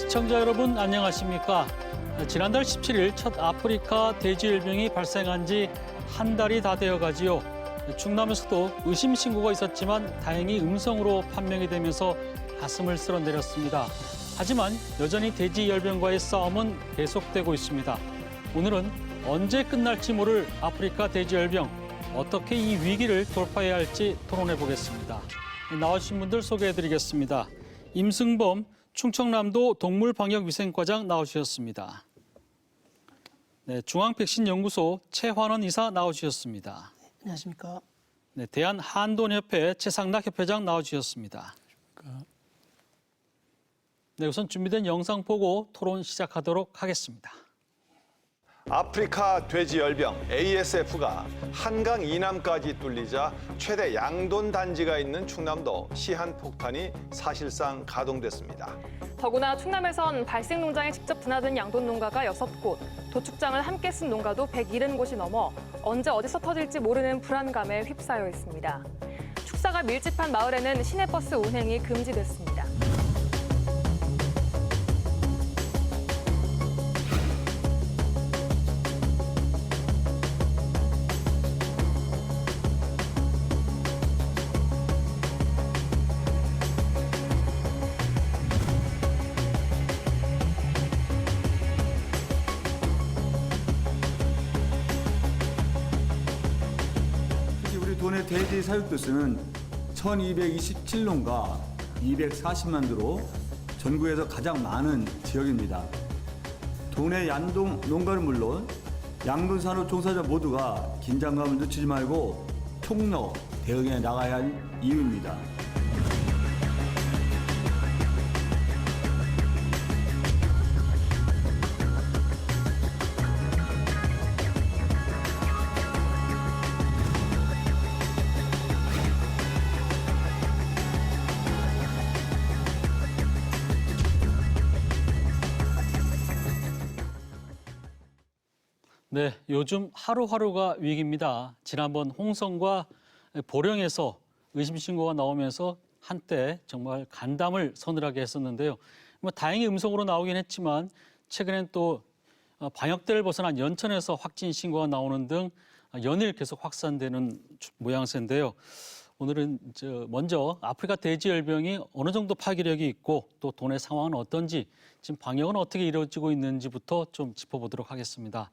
시청자 여러분 안녕하십니까? 지난달 17일 첫 아프리카 돼지열병이 발생한 지 한 달이 다 되어 가지요. 충남에서도 의심 신고가 있었지만 다행히 음성으로 판명이 되면서 가슴을 쓸어내렸습니다. 하지만 여전히 돼지열병과의 싸움은 계속되고 있습니다. 오늘은 언제 끝날지 모를 아프리카 돼지열병, 어떻게 이 위기를 돌파해야 할지 토론해 보겠습니다. 나와주신 분들 소개해드리겠습니다. 임승범 충청남도 동물방역위생과장 나오셨습니다. 네, 중앙백신연구소 최환원 이사 나오셨습니다. 안녕하십니까. 네, 대한한돈협회 최상락 협회장 나와주셨습니다. 네, 우선 준비된 영상 보고 토론 시작하도록 하겠습니다. 아프리카 돼지열병 ASF가 한강 이남까지 뚫리자 최대 양돈 단지가 있는 충남도 시한폭탄이 사실상 가동됐습니다. 더구나 충남에선 발생 농장에 직접 드나든 양돈 농가가 6곳, 도축장을 함께 쓴 농가도 170곳이 넘어 언제 어디서 터질지 모르는 불안감에 휩싸여 있습니다. 축사가 밀집한 마을에는 시내버스 운행이 금지됐습니다. 도내 돼지 사육도수는 1227농가 240만 도로 전국에서 가장 많은 지역입니다. 도내 양돈 농가는 물론 양돈 산업 종사자 모두가 긴장감을 늦추지 말고 총력 대응해 나가야 할 이유입니다. 네, 요즘 하루하루가 위기입니다. 지난번 홍성과 보령에서 의심 신고가 나오면서 한때 정말 간담을 서늘하게 했었는데요. 다행히 음성으로 나오긴 했지만 최근엔 또 방역대를 벗어난 연천에서 확진 신고가 나오는 등 연일 계속 확산되는 모양새인데요. 오늘은 먼저 아프리카 돼지열병이 어느 정도 파괴력이 있고 또 도내 상황은 어떤지, 지금 방역은 어떻게 이루어지고 있는지부터 좀 짚어보도록 하겠습니다.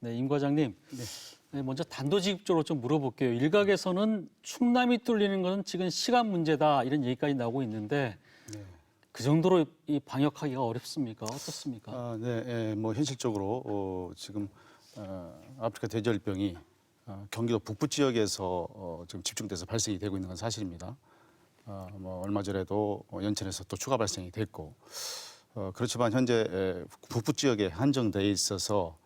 네, 임 과장님. 네, 먼저 단도직입적으로 좀 물어볼게요. 일각에서는 충남이 뚫리는 것은 지금 시간 문제다 이런 얘기까지 나오고 있는데 그 정도로 이 방역하기가 어렵습니까? 어떻습니까? 뭐 현실적으로 지금 아프리카 돼지열병이 경기도 북부 지역에서 지금 집중돼서 발생이 되고 있는 건 사실입니다. 뭐 얼마 전에도 연천에서 또 추가 발생이 됐고 그렇지만 현재 북부 지역에 한정돼 있어서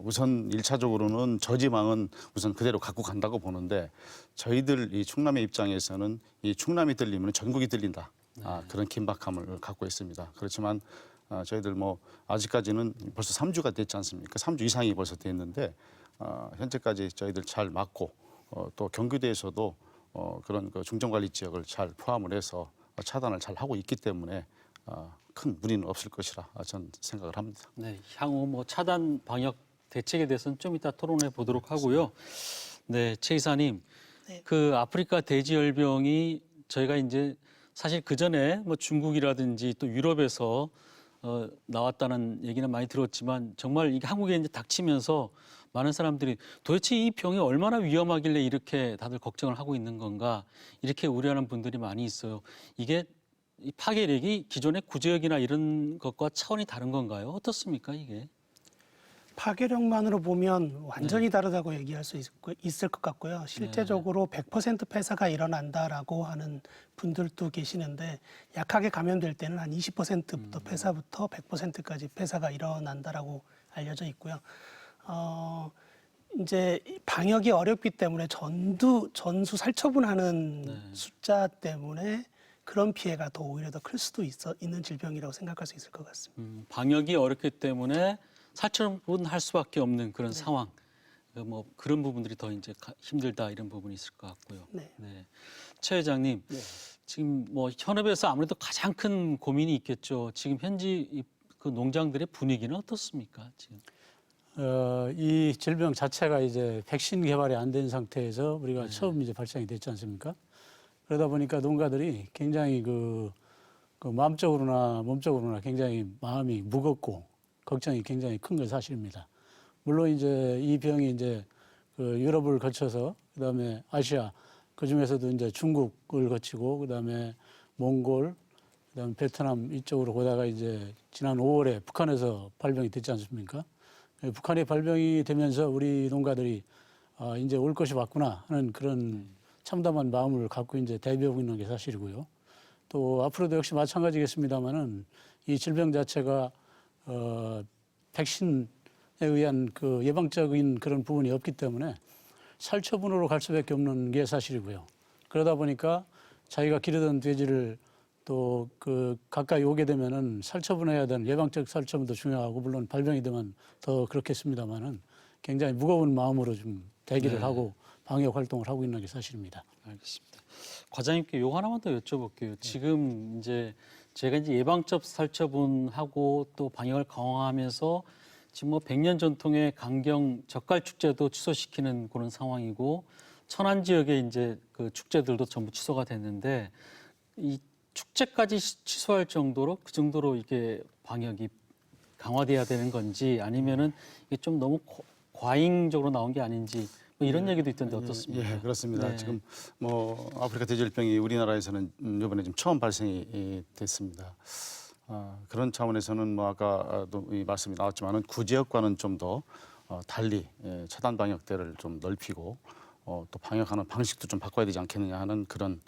우선 1차적으로는 저지망은 우선 그대로 갖고 간다고 보는데 저희들 이 충남의 입장에서는 이 충남이 들리면 전국이 들린다. 그런 긴박함을 갖고 있습니다. 그렇지만 저희들 뭐 아직까지는 벌써 3주가 됐지 않습니까? 3주 이상이 벌써 됐는데 현재까지 저희들 잘 막고 또 경기도에서도 그런 그 중점관리 지역을 잘 포함을 해서 차단을 잘 하고 있기 때문에 큰 무리는 없을 것이라 저는 생각을 합니다. 네, 향후 뭐 차단 방역 대책에 대해서는 좀 이따 토론해 보도록 하고요. 네, 최 이사님, 네. 그 아프리카 돼지열병이 저희가 이제 사실 그 전에 뭐 중국이라든지 또 유럽에서 나왔다는 얘기는 많이 들었지만 정말 이게 한국에 이제 닥치면서 많은 사람들이 도대체 이 병이 얼마나 위험하길래 이렇게 다들 걱정을 하고 있는 건가 이렇게 우려하는 분들이 많이 있어요. 이게 이 파괴력이 기존의 구제역이나 이런 것과 차원이 다른 건가요? 어떻습니까, 이게? 파괴력만으로 보면 완전히 다르다고 얘기할 수 있을 것 같고요. 실제적으로 100% 폐사가 일어난다라고 하는 분들도 계시는데 약하게 감염될 때는 한 20%부터 폐사부터 100%까지 폐사가 일어난다라고 알려져 있고요. 이제 방역이 어렵기 때문에 전수 살처분하는 숫자 때문에 그런 피해가 더 오히려 더 클 수도 있는 질병이라고 생각할 수 있을 것 같습니다. 방역이 어렵기 때문에 살처분할 수밖에 없는 그런 상황. 뭐 그런 부분들이 더 이제 힘들다 이런 부분이 있을 것 같고요. 네. 최 회장님, 지금 뭐 현업에서 아무래도 가장 큰 고민이 있겠죠. 지금 현지 그 농장들의 분위기는 어떻습니까? 지금? 이 질병 자체가 이제 백신 개발이 안 된 상태에서 우리가 처음 이제 발생이 됐지 않습니까? 그러다 보니까 농가들이 굉장히 그 마음적으로나 몸적으로나 굉장히 마음이 무겁고 걱정이 굉장히 큰 건 사실입니다. 물론 이제 이 병이 이제 그 유럽을 거쳐서 그다음에 아시아 그 중에서도 이제 중국을 거치고 그다음에 몽골 그다음에 베트남 이쪽으로 보다가 이제 지난 5월에 북한에서 발병이 됐지 않습니까? 북한에 발병이 되면서 우리 농가들이 이제 올 것이 왔구나 하는 그런 참담한 마음을 갖고 이제 대비하고 있는 게 사실이고요. 또 앞으로도 역시 마찬가지겠습니다만은 이 질병 자체가 백신에 의한 그 예방적인 그런 부분이 없기 때문에 살처분으로 갈 수밖에 없는 게 사실이고요. 그러다 보니까 자기가 기르던 돼지를 또 그 가까이 오게 되면은 살처분해야 되는 예방적 살처분도 중요하고 물론 발병이 되면 더 그렇겠습니다만은 굉장히 무거운 마음으로 좀 대기를 하고 방역 활동을 하고 있는 게 사실입니다. 알겠습니다. 과장님께 요 하나만 더 여쭤볼게요. 지금 이제 제가 이제 예방적 살처분하고 또 방역을 강화하면서 지금 뭐 100년 전통의 강경 젓갈 축제도 취소시키는 그런 상황이고 천안 지역의 이제 그 축제들도 전부 취소가 됐는데 이 축제까지 취소할 정도로 그 정도로 이게 방역이 강화돼야 되는 건지 아니면은 이게 좀 너무 과잉적으로 나온 게 아닌지 뭐 이런 얘기도 있던데 어떻습니까? 예, 그렇습니다. 네. 지금 뭐 아프리카 돼지열병이 우리나라에서는 이번에 지금 처음 발생이 됐습니다. 그런 차원에서는 뭐 아까도 이 말씀이 나왔지만은 구지역과는 좀 더 달리 차단 방역대를 좀 넓히고 또 방역하는 방식도 좀 바꿔야 되지 않겠느냐 하는 그런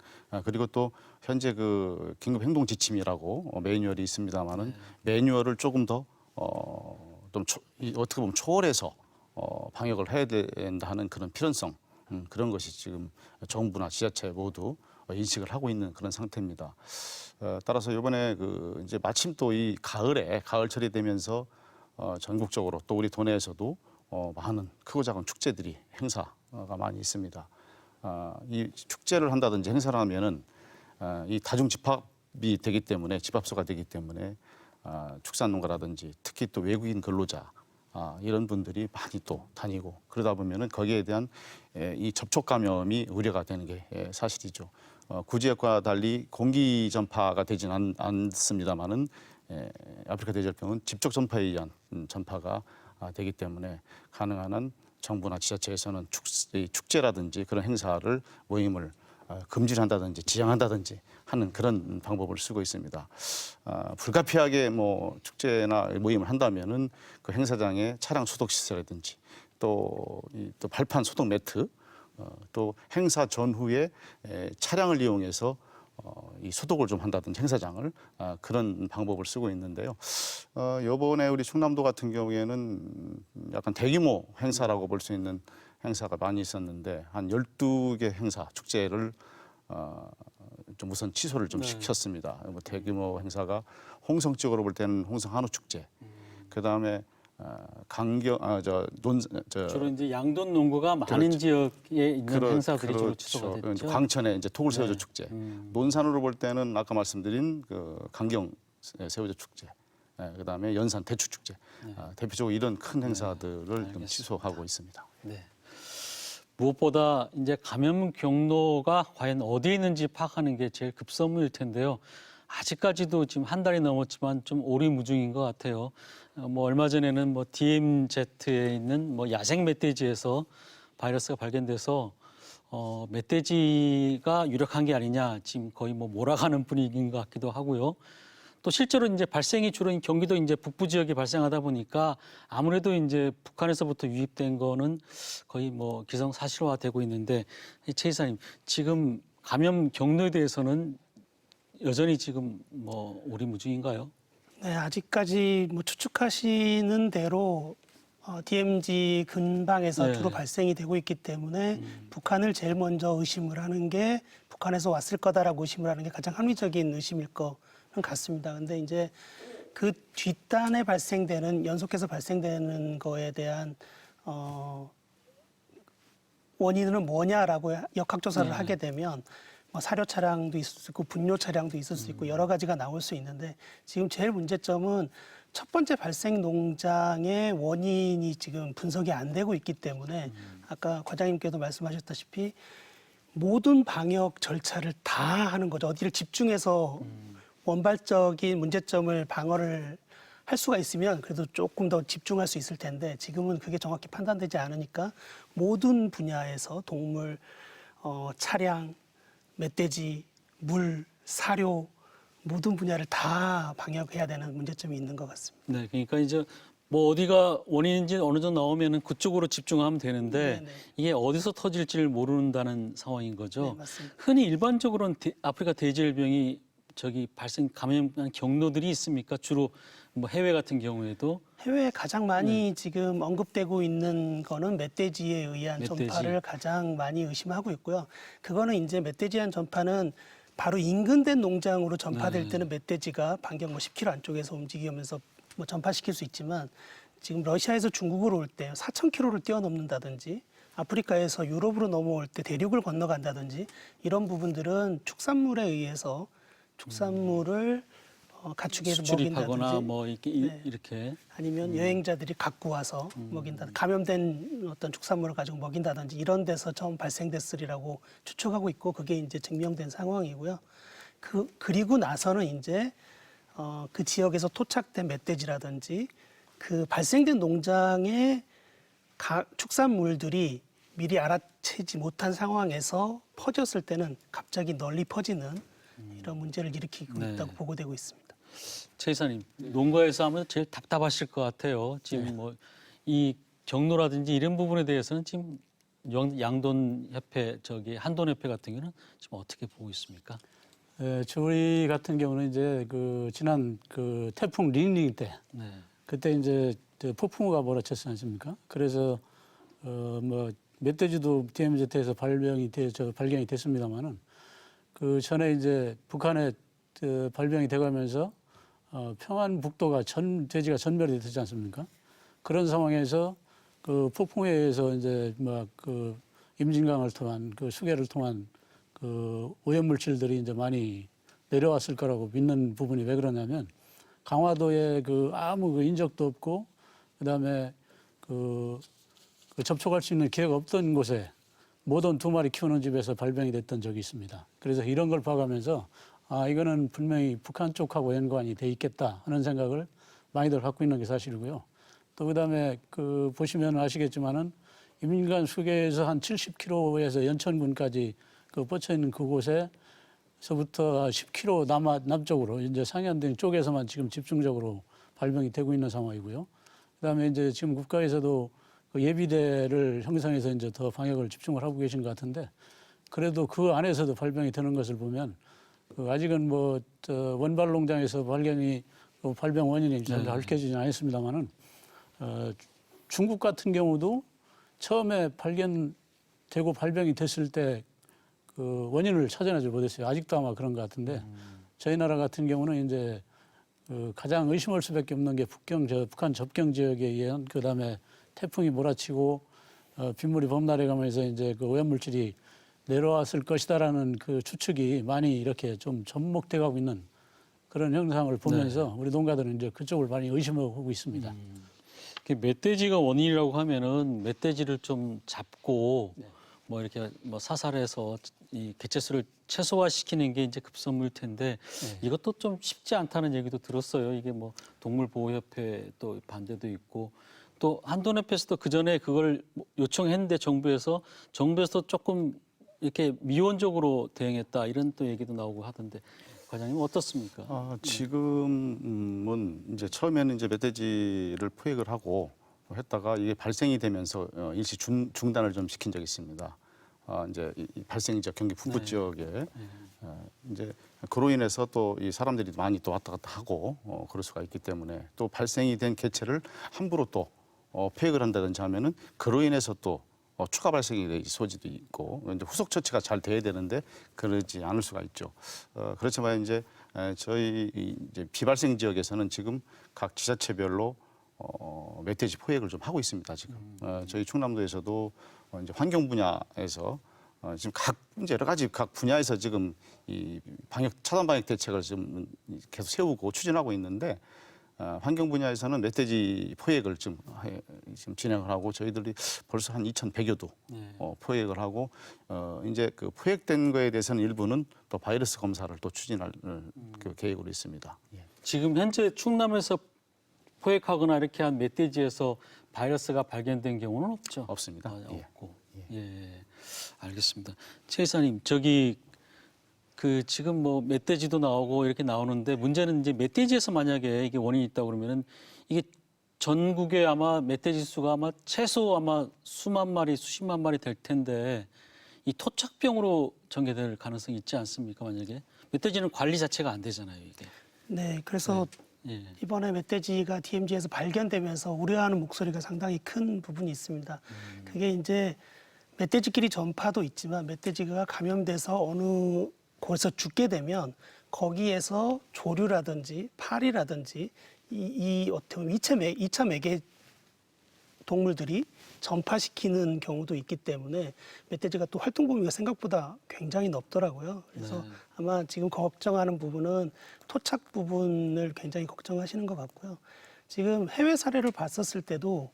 그리고 또 현재 그 긴급 행동 지침이라고 매뉴얼이 있습니다만은 매뉴얼을 조금 더 좀 어떻게 보면 초월해서 방역을 해야 된다 하는 그런 필연성 그런 것이 지금 정부나 지자체 모두 인식을 하고 있는 그런 상태입니다. 따라서 이번에 그 이제 마침 또 이 가을철이 되면서 전국적으로 또 우리 도내에서도 많은 크고 작은 축제들이 행사가 많이 있습니다. 이 축제를 한다든지 행사를 하면은 이 다중 집합이 되기 때문에 집합소가 되기 때문에 축산농가라든지 특히 또 외국인 근로자 이런 분들이 많이 또 다니고 그러다 보면은 거기에 대한 이 접촉 감염이 우려가 되는 게 사실이죠. 구지역과 달리 공기 전파가 되지는 않습니다만은 아프리카 돼지열병은 직접 전파에 의한 전파가 되기 때문에 가능한 한 정부나 지자체에서는 축제라든지 그런 행사를 모임을 금지를 한다든지 지양한다든지 하는 그런 방법을 쓰고 있습니다. 불가피하게 뭐 축제나 모임을 한다면은 그 행사장에 차량 소독 시설이라든지 또 발판 소독 매트 또 행사 전후에 차량을 이용해서 이 소독을 좀 한다든지 행사장을 그런 방법을 쓰고 있는데요. 이번에 우리 충남도 같은 경우에는 약간 대규모 행사라고 볼 수 있는 행사가 많이 있었는데 한 12개 행사 축제를 좀 우선 취소를 좀 시켰습니다. 뭐 대규모 행사가 홍성 쪽으로 볼 때는 홍성 한우 축제, 그 다음에 주로 이제 양돈 농구가 많은 지역에 있는 행사들이 주로 취소가 됐죠. 광천에 이제 토굴새우젓 축제, 논산으로 볼 때는 아까 말씀드린 그 강경 새우젓 축제, 그 다음에 연산 대추 축제, 대표적으로 이런 큰 행사들을 좀 취소하고 있습니다. 네. 무엇보다 이제 감염 경로가 과연 어디에 있는지 파악하는 게 제일 급선무일 텐데요. 아직까지도 지금 한 달이 넘었지만 좀 오리무중인 것 같아요. 뭐 얼마 전에는 뭐 DMZ에 있는 뭐 야생 멧돼지에서 바이러스가 발견돼서 멧돼지가 유력한 게 아니냐 지금 거의 뭐 몰아가는 분위기인 것 같기도 하고요. 또 실제로 이제 발생이 주로 경기도 이제 북부 지역에 발생하다 보니까 아무래도 이제 북한에서부터 유입된 거는 거의 뭐 기정사실화되고 있는데 최 이사님 지금 감염 경로에 대해서는 여전히 지금 뭐 오리무중인가요? 네, 아직까지 뭐 추측하시는 대로 DMZ 근방에서 네. 주로 발생이 되고 있기 때문에 북한을 제일 먼저 의심을 하는 게 북한에서 왔을 거다라고 의심을 하는 게 가장 합리적인 의심일 거는 같습니다. 근데 이제 그 뒷단에 발생되는 연속해서 발생되는 거에 대한 원인은 뭐냐라고 역학조사를 하게 되면 뭐 사료 차량도 있을 수 있고 분뇨 차량도 있을 수 있고 여러 가지가 나올 수 있는데 지금 제일 문제점은 첫 번째 발생 농장의 원인이 지금 분석이 안 되고 있기 때문에 아까 과장님께도 말씀하셨다시피 모든 방역 절차를 다 하는 거죠. 어디를 집중해서 원발적인 문제점을 방어를 할 수가 있으면 그래도 조금 더 집중할 수 있을 텐데 지금은 그게 정확히 판단되지 않으니까 모든 분야에서 동물, 차량, 멧돼지, 물, 사료 모든 분야를 다 방역해야 되는 문제점이 있는 것 같습니다. 네, 그러니까 이제 뭐 어디가 원인인지 어느 정도 나오면은 그쪽으로 집중하면 되는데 네네. 이게 어디서 터질지를 모른다는 상황인 거죠. 네, 맞습니다. 흔히 일반적으로는 아프리카 돼지열병이 저기 발생 감염한 경로들이 있습니까? 주로 뭐 해외 같은 경우에도 해외에 가장 많이 지금 언급되고 있는 거는 멧돼지에 의한 멧돼지. 전파를 가장 많이 의심하고 있고요. 그거는 이제 멧돼지에 의한 전파는 바로 인근된 농장으로 전파될 네. 때는 멧돼지가 반경 뭐 10km 안쪽에서 움직이면서 뭐 전파시킬 수 있지만 지금 러시아에서 중국으로 올 때 4,000km를 뛰어넘는다든지 아프리카에서 유럽으로 넘어올 때 대륙을 건너간다든지 이런 부분들은 축산물에 의해서 축산물을 가축에 서 수출입하거나 먹인다든지 뭐 이렇게 네. 이렇게 아니면 여행자들이 갖고 와서 먹인다. 감염된 어떤 축산물을 가지고 먹인다든지 이런 데서 처음 발생됐으리라고 추측하고 있고 그게 이제 증명된 상황이고요. 그리고 나서는 이제 그 지역에서 토착된 멧돼지라든지 그 발생된 농장의 축산물들이 미리 알아채지 못한 상황에서 퍼졌을 때는 갑자기 널리 퍼지는 이런 문제를 일으키고 네. 있다고 보고되고 있습니다. 최 이사님 농가에서 하면 제일 답답하실 것 같아요. 지금 뭐 이 경로라든지 이런 부분에 대해서는 지금 양돈협회 한돈협회 같은 경우는 지금 어떻게 보고 있습니까? 저희 같은 경우는 이제 그 지난 그 태풍 링링 때 네. 그때 이제 폭풍우가 몰아쳤지 않습니까? 그래서 뭐 멧돼지도 DMZ에서 발견이 됐습니다만은 그 전에 이제 북한에 발병이 돼가면서 평안북도가 돼지가 전멸이 되지 않습니까? 그런 상황에서 그 폭풍에 의해서 이제 막 그 임진강을 통한 그 수계를 통한 그 오염물질들이 이제 많이 내려왔을 거라고 믿는 부분이 왜 그러냐면 강화도에 아무 그 인적도 없고 그다음에 그 접촉할 수 있는 기회가 없던 곳에 모던 2마리 키우는 집에서 발병이 됐던 적이 있습니다. 그래서 이런 걸 봐가면서 이거는 분명히 북한 쪽하고 연관이 돼 있겠다 하는 생각을 많이들 갖고 있는 게 사실이고요. 또 그다음에 보시면 아시겠지만은 임진강 수계에서 한 70km에서 연천군까지 뻗쳐 있는 그곳에서부터 10km 남쪽으로 이제 상해안 쪽에서만 지금 집중적으로 발병이 되고 있는 상황이고요. 그다음에 이제 지금 국가에서도 예비대를 형성해서 이제 더 방역을 집중을 하고 계신 것 같은데 그래도 그 안에서도 발병이 되는 것을 보면 아직은 뭐 원발 농장에서 발병 원인이 잘 밝혀지지는 않았습니다만은 중국 같은 경우도 처음에 발견되고 발병이 됐을 때 그 원인을 찾아내지 못했어요. 아직도 아마 그런 것 같은데 저희 나라 같은 경우는 이제 가장 의심할 수밖에 없는 게 북한 접경 지역에 의한 그다음에 태풍이 몰아치고 빗물이 범람해 가면서 이제 그 오염물질이 내려왔을 것이다라는 그 추측이 많이 이렇게 좀 접목돼 가고 있는 그런 현상을 보면서 우리 농가들은 이제 그쪽을 많이 의심하고 있습니다. 멧돼지가 원인이라고 하면은 멧돼지를 좀 잡고 뭐 이렇게 뭐 사살해서 이 개체수를 최소화시키는 게 이제 급선무일 텐데 이것도 좀 쉽지 않다는 얘기도 들었어요. 이게 뭐 동물보호협회 또 반대도 있고 또 한돈협회에서도 그 전에 그걸 요청했는데 정부에서 조금 이렇게 미온적으로 대응했다 이런 또 얘기도 나오고 하던데 과장님 어떻습니까? 지금은 이제 처음에는 이제 멧돼지를 포획을 하고 했다가 이게 발생이 되면서 일시 중단을 좀 시킨 적이 있습니다. 이제 이 발생 지역 경기 북부 지역에 이제 그로 인해서 또 이 사람들이 많이 또 왔다 갔다 하고 그럴 수가 있기 때문에 또 발생이 된 개체를 함부로 또 포획을 한다든지 하면은 그로 인해서 또 추가 발생이 될 소지도 있고 이제 후속 처치가 잘 돼야 되는데 그러지 않을 수가 있죠. 그렇지만 이제 저희 이제 비발생 지역에서는 지금 각 지자체별로 멧돼지 포획을 좀 하고 있습니다. 지금 저희 충남도에서도 이제 환경 분야에서 지금 이제 여러 가지 각 분야에서 지금 이 차단 방역 대책을 지금 계속 세우고 추진하고 있는데 환경 분야에서는 멧돼지 포획을 지금 진행을 하고 저희들이 벌써 한 2,100여 도 포획을 하고 이제 그 포획된 거에 대해서는 일부는 또 바이러스 검사를 또 추진할 그 계획으로 있습니다. 예. 지금 현재 충남에서 포획하거나 이렇게 한 멧돼지에서 바이러스가 발견된 경우는 없죠? 없습니다. 예. 없고. 예. 알겠습니다. 최 이사님, 저기 그 지금 뭐 멧돼지도 나오고 이렇게 나오는데 문제는 이제 멧돼지에서 만약에 이게 원인이 있다고 그러면은 이게 전국에 아마 멧돼지 수가 아마 최소 아마 수만 마리, 수십만 마리 될 텐데 이 토착병으로 전개될 가능성이 있지 않습니까? 만약에 멧돼지는 관리 자체가 안 되잖아요, 이게. 네, 그래서 예. 이번에 멧돼지가 DMZ에서 발견되면서 우려하는 목소리가 상당히 큰 부분이 있습니다. 그게 이제 멧돼지끼리 전파도 있지만 멧돼지가 감염돼서 어느 곳에서 죽게 되면 거기에서 조류라든지 파리라든지 이 어떻게 보면 2차 매개 동물들이 전파시키는 경우도 있기 때문에 멧돼지가 또 활동 범위가 생각보다 굉장히 넓더라고요. 그래서 아마 지금 걱정하는 부분은 토착 부분을 굉장히 걱정하시는 것 같고요. 지금 해외 사례를 봤었을 때도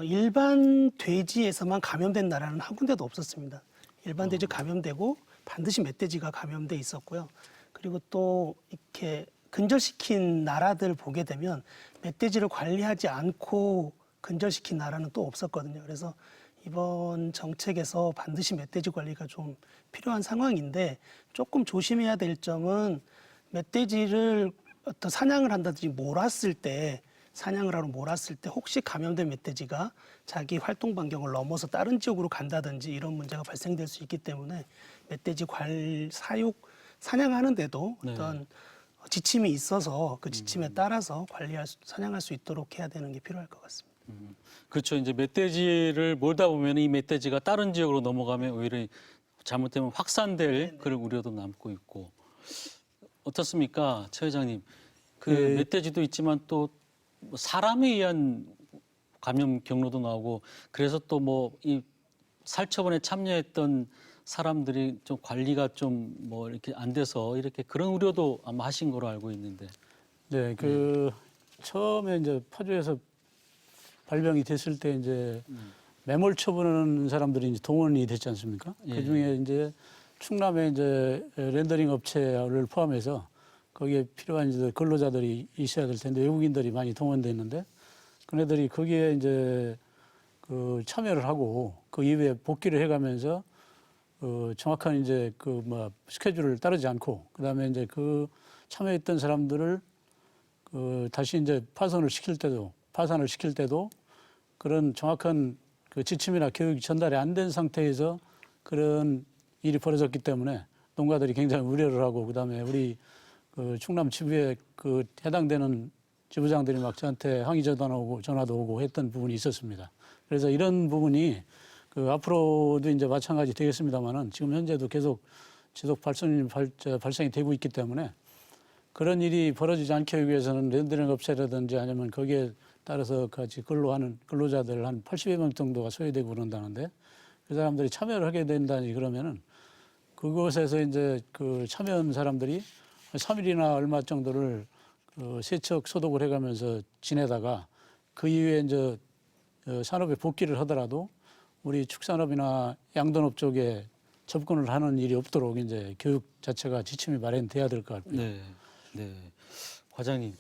일반 돼지에서만 감염된 나라는 한 군데도 없었습니다. 일반 돼지 감염되고 반드시 멧돼지가 감염돼 있었고요. 그리고 또 이렇게 근절시킨 나라들 보게 되면 멧돼지를 관리하지 않고 근절시킨 나라는 또 없었거든요. 그래서 이번 정책에서 반드시 멧돼지 관리가 좀 필요한 상황인데 조금 조심해야 될 점은 멧돼지를 어떤 사냥을 한다든지 몰았을 때 사냥을 하러 몰았을 때 혹시 감염된 멧돼지가 자기 활동 반경을 넘어서 다른 지역으로 간다든지 이런 문제가 발생될 수 있기 때문에 멧돼지 사냥하는데도 어떤 지침이 있어서 그 지침에 따라서 사냥할 수 있도록 해야 되는 게 필요할 것 같습니다. 그렇죠. 이제 멧돼지를 몰다 보면 이 멧돼지가 다른 지역으로 넘어가면 오히려 잘못되면 확산될 그런 우려도 남고 있고. 어떻습니까, 최 회장님? 그 멧돼지도 있지만 또 사람에 의한 감염 경로도 나오고 그래서 또 뭐 이 살처분에 참여했던 사람들이 좀 관리가 좀 뭐 이렇게 안 돼서 이렇게 그런 우려도 아마 하신 거로 알고 있는데. 네, 처음에 이제 파주에서 발병이 됐을 때 이제 매몰 처분하는 사람들이 이제 동원이 됐지 않습니까? 그 중에 이제 충남에 이제 렌더링 업체를 포함해서 거기에 필요한 이제 근로자들이 있어야 될 텐데 외국인들이 많이 동원됐는데 그네들이 거기에 이제 그 참여를 하고 그 이후에 복귀를 해가면서 정확한 이제 스케줄을 따르지 않고 그다음에 이제 그 참여했던 사람들을 다시 이제 파산을 시킬 때도 그런 정확한 그 지침이나 교육이 전달이 안 된 상태에서 그런 일이 벌어졌기 때문에 농가들이 굉장히 우려를 하고 그다음에 우리 그 충남 지부에 그 해당되는 지부장들이 막 저한테 항의 전화도 오고 했던 부분이 있었습니다. 그래서 이런 부분이 그 앞으로도 이제 마찬가지 되겠습니다만은 지금 현재도 계속 지속 발생이 되고 있기 때문에 그런 일이 벌어지지 않게 하기 위해서는 렌더링 업체라든지 아니면 거기에 따라서 같이 근로하는 근로자들 한 80여 명 정도가 소요되고 그런다는데 그 사람들이 참여를 하게 된다니 그러면은 그곳에서 이제 그 참여한 사람들이 3일이나 얼마 정도를 세척 소독을 해가면서 지내다가 그 이후에 이제 산업에 복귀를 하더라도 우리 축산업이나 양돈업 쪽에 접근을 하는 일이 없도록 이제 교육 자체가 지침이 마련돼야 될 것 같고요. 네, 네. 과장님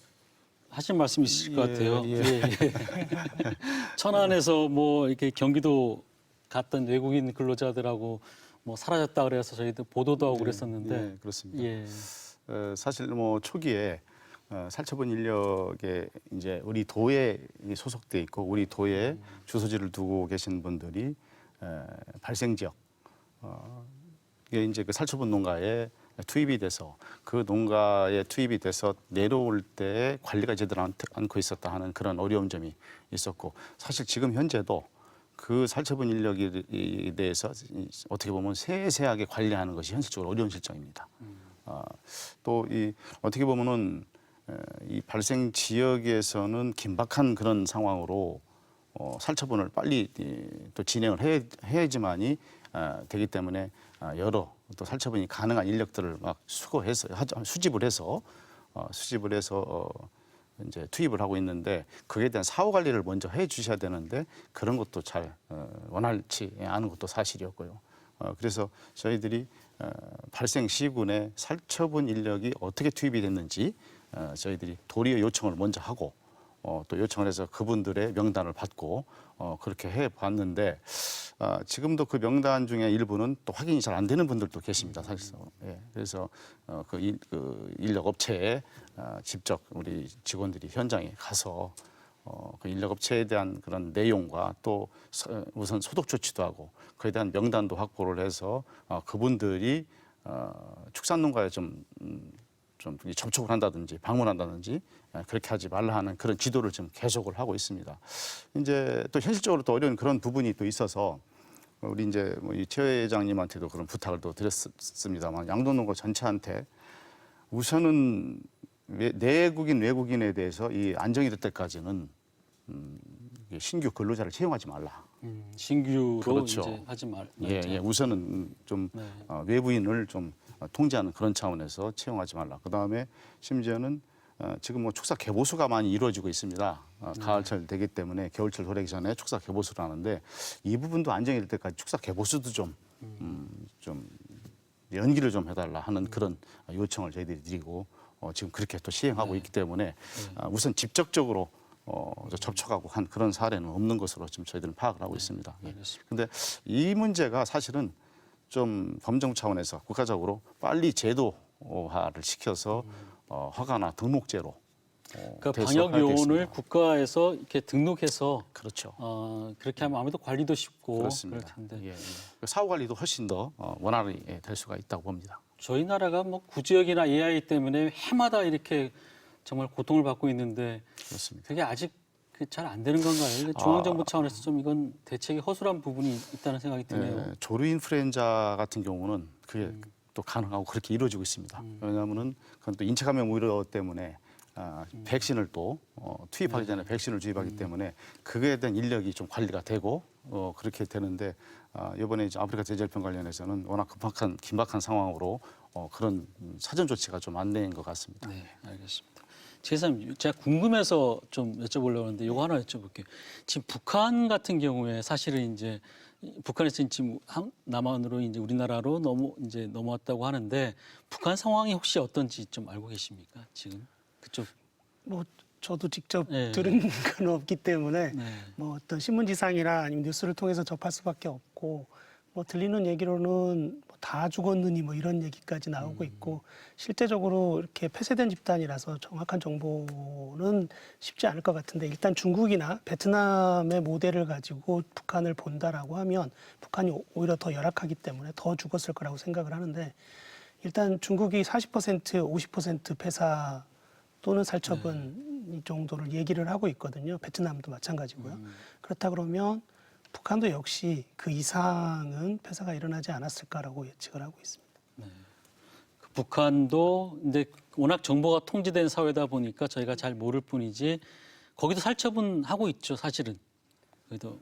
하신 말씀 있으실 것 같아요. 천안에서 뭐 이렇게 경기도 갔던 외국인 근로자들하고 뭐 사라졌다 그래서 저희도 보도도 하고 그랬었는데. 네, 그렇습니다. 사실 뭐 초기에 살처분 인력에 이제 우리 도에 소속돼 있고 우리 도에 주소지를 두고 계신 분들이 발생 지역 이게 이제 그 살처분 농가에 투입이 돼서 그 농가에 투입이 돼서 내려올 때 관리가 제대로 않고 있었다 하는 그런 어려운 점이 있었고 사실 지금 현재도 그 살처분 인력에 대해서 어떻게 보면 세세하게 관리하는 것이 현실적으로 어려운 실정입니다. 또 이 어떻게 보면은 이 발생 지역에서는 긴박한 그런 상황으로 살처분을 빨리 또 진행을 해야지만이 되기 때문에 여러 또 살처분이 가능한 인력들을 막 수집을 해서 이제 투입을 하고 있는데 그에 대한 사후 관리를 먼저 해 주셔야 되는데 그런 것도 잘 원활치 않은 것도 사실이었고요. 그래서 저희들이 발생 시군에 살처분 인력이 어떻게 투입이 됐는지 저희들이 도리어 요청을 먼저 하고 또 요청을 해서 그분들의 명단을 받고 그렇게 해봤는데 지금도 그 명단 중에 일부는 또 확인이 잘 안 되는 분들도 계십니다, 사실상. 예, 그래서 그 인력 업체에 직접 우리 직원들이 현장에 가서 그 인력 업체에 대한 그런 내용과 또 우선 소독 조치도 하고 그에 대한 명단도 확보를 해서 그분들이 축산농가에 좀 접촉을 한다든지 방문한다든지 그렇게 하지 말라 하는 그런 지도를 좀 계속을 하고 있습니다. 이제 또 현실적으로 또 어려운 그런 부분이 또 있어서 우리 이제 최 회장님한테도 그런 부탁을 또 드렸습니다만 양돈농가 전체한테 우선은 내국인 외국인에 대해서 이 안정이 될 때까지는 신규 근로자를 채용하지 말라. 신규로 그렇죠. 이제 하지 말자. 예, 우선은 좀 네. 외부인을 좀 통제하는 그런 차원에서 채용하지 말라. 그 다음에 심지어는 지금 뭐 축사 개보수가 많이 이루어지고 있습니다. 가을철 되기 때문에 겨울철 도래기 전에 축사 개보수를 하는데 이 부분도 안정이 될 때까지 축사 개보수도 좀 연기를 좀 해달라 하는 그런 요청을 저희들이 드리고 지금 그렇게 또 시행하고 있기 때문에 우선 직접적으로 접촉하고 한 그런 사례는 없는 것으로 지금 저희들은 파악을 하고 있습니다. 그런데 이 문제가 사실은 좀 범정부 차원에서 국가적으로 빨리 제도화를 시켜서 허가나 등록제로 그러니까 돼서 방역 가야 요원을 되겠습니다. 국가에서 이렇게 등록해서 그렇죠. 그렇게 하면 아무래도 관리도 쉽고 그렇습니다. 그럴 텐데 예, 예. 사후 관리도 훨씬 더 원활히 될 수가 있다고 봅니다. 저희 나라가 뭐 구지역이나 AI 때문에 해마다 이렇게 정말 고통을 받고 있는데 그렇습니다. 그게 아직 잘 안 되는 건가요? 중앙정부 차원에서 좀 이건 대책이 허술한 부분이 있다는 생각이 드네요. 예, 조류 인플루엔자 같은 경우는 그게 또 가능하고 그렇게 이루어지고 있습니다. 왜냐하면은 그건 또 인체 감염 우려 때문에 백신을 또 투입하기 전에 백신을 주입하기 때문에 그거에 대한 인력이 좀 관리가 되고 그렇게 되는데 이번에 이제 아프리카 대절병 관련해서는 워낙 긴박한 상황으로 그런 사전 조치가 좀 안 된 것 같습니다. 네, 알겠습니다. 제사님, 제가 궁금해서 좀 여쭤보려고 하는데 이거 하나 여쭤볼게요. 지금 북한 같은 경우에 사실은 이제 북한에서 지금 남한으로 이제 우리나라로 넘어왔다고 하는데 북한 상황이 혹시 어떤지 좀 알고 계십니까? 지금 그쪽 뭐 저도 직접 네. 들은 건 없기 때문에 네. 뭐 어떤 신문지상이나 아니면 뉴스를 통해서 접할 수밖에 없고 뭐 들리는 얘기로는 뭐 다 죽었느니 뭐 이런 얘기까지 나오고 있고 실제적으로 이렇게 폐쇄된 집단이라서 정확한 정보는 쉽지 않을 것 같은데 일단 중국이나 베트남의 모델을 가지고 북한을 본다라고 하면 북한이 오히려 더 열악하기 때문에 더 죽었을 거라고 생각을 하는데 일단 중국이 40% 50% 폐사 또는 살처분 이 정도를 얘기를 하고 있거든요. 베트남도 마찬가지고요. 그렇다 그러면 북한도 역시 그 이상은 폐사가 일어나지 않았을까라고 예측을 하고 있습니다. 그 북한도 근데 워낙 정보가 통제된 사회다 보니까 저희가 잘 모를 뿐이지 거기도 살처분 하고 있죠, 사실은. 그래도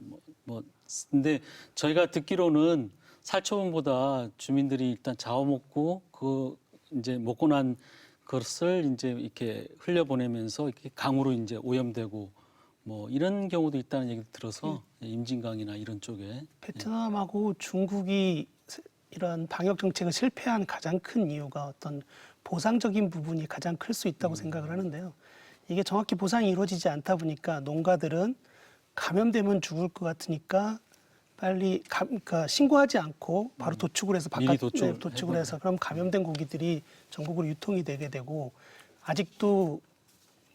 근데 저희가 듣기로는 살처분보다 주민들이 일단 잡아먹고 그 이제 먹고 난 그것을 이제 이렇게 흘려보내면서 이렇게 강으로 이제 오염되고 뭐 이런 경우도 있다는 얘기 들어서 임진강이나 이런 쪽에 베트남하고 중국이 이런 방역 정책을 실패한 가장 큰 이유가 어떤 보상적인 부분이 가장 클 수 있다고 생각을 하는데요. 이게 정확히 보상이 이루어지지 않다 보니까 농가들은 감염되면 죽을 것 같으니까 빨리 그러니까 신고하지 않고 바로 도축을 해서 미리 도축을 도축을 해서 그럼 감염된 고기들이 전국으로 유통이 되게 되고 아직도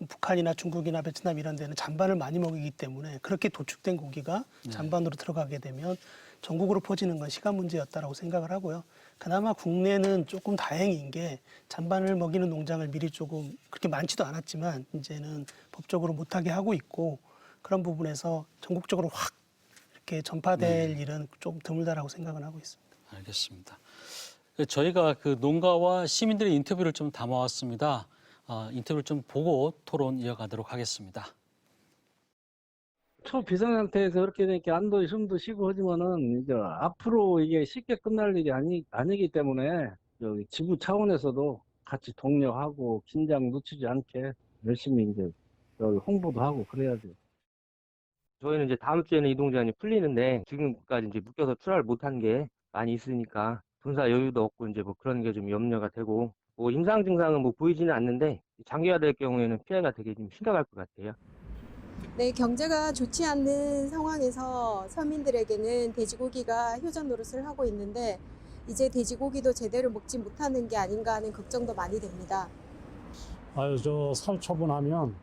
북한이나 중국이나 베트남 이런 데는 잔반을 많이 먹이기 때문에 그렇게 도축된 고기가 잔반으로 들어가게 되면 전국으로 퍼지는 건 시간 문제였다라고 생각을 하고요. 그나마 국내는 조금 다행인 게 잔반을 먹이는 농장을 미리 조금 그렇게 많지도 않았지만 이제는 법적으로 못하게 하고 있고 그런 부분에서 전국적으로 확 이렇게 전파될 일은 좀 드물다라고 생각은 하고 있습니다. 알겠습니다. 저희가 그 농가와 시민들의 인터뷰를 좀 담아왔습니다. 인터뷰를 좀 보고 토론 이어가도록 하겠습니다. 초비상 상태에서 그렇게 되니까 안도의 숨도 쉬고 하지만은 이제 앞으로 이게 쉽게 끝날 일이 아니기 때문에 여기 지구 차원에서도 같이 독려하고 긴장 놓치지 않게 열심히 이제 여기 홍보도 하고 그래야죠. 저희는 이제 다음 주에는 이동 제한이 풀리는데 지금까지 이제 묶여서 출하를 못한 게 많이 있으니까 군사 여유도 없고 이제 뭐 그런 게 좀 염려가 되고 뭐 임상 증상은 뭐 보이지는 않는데 장기화될 경우에는 피해가 되게 좀 심각할 것 같아요. 네, 경제가 좋지 않는 상황에서 서민들에게는 돼지고기가 효전 노릇을 하고 있는데 이제 돼지고기도 제대로 먹지 못하는 게 아닌가 하는 걱정도 많이 됩니다. 아유, 저 살처분하면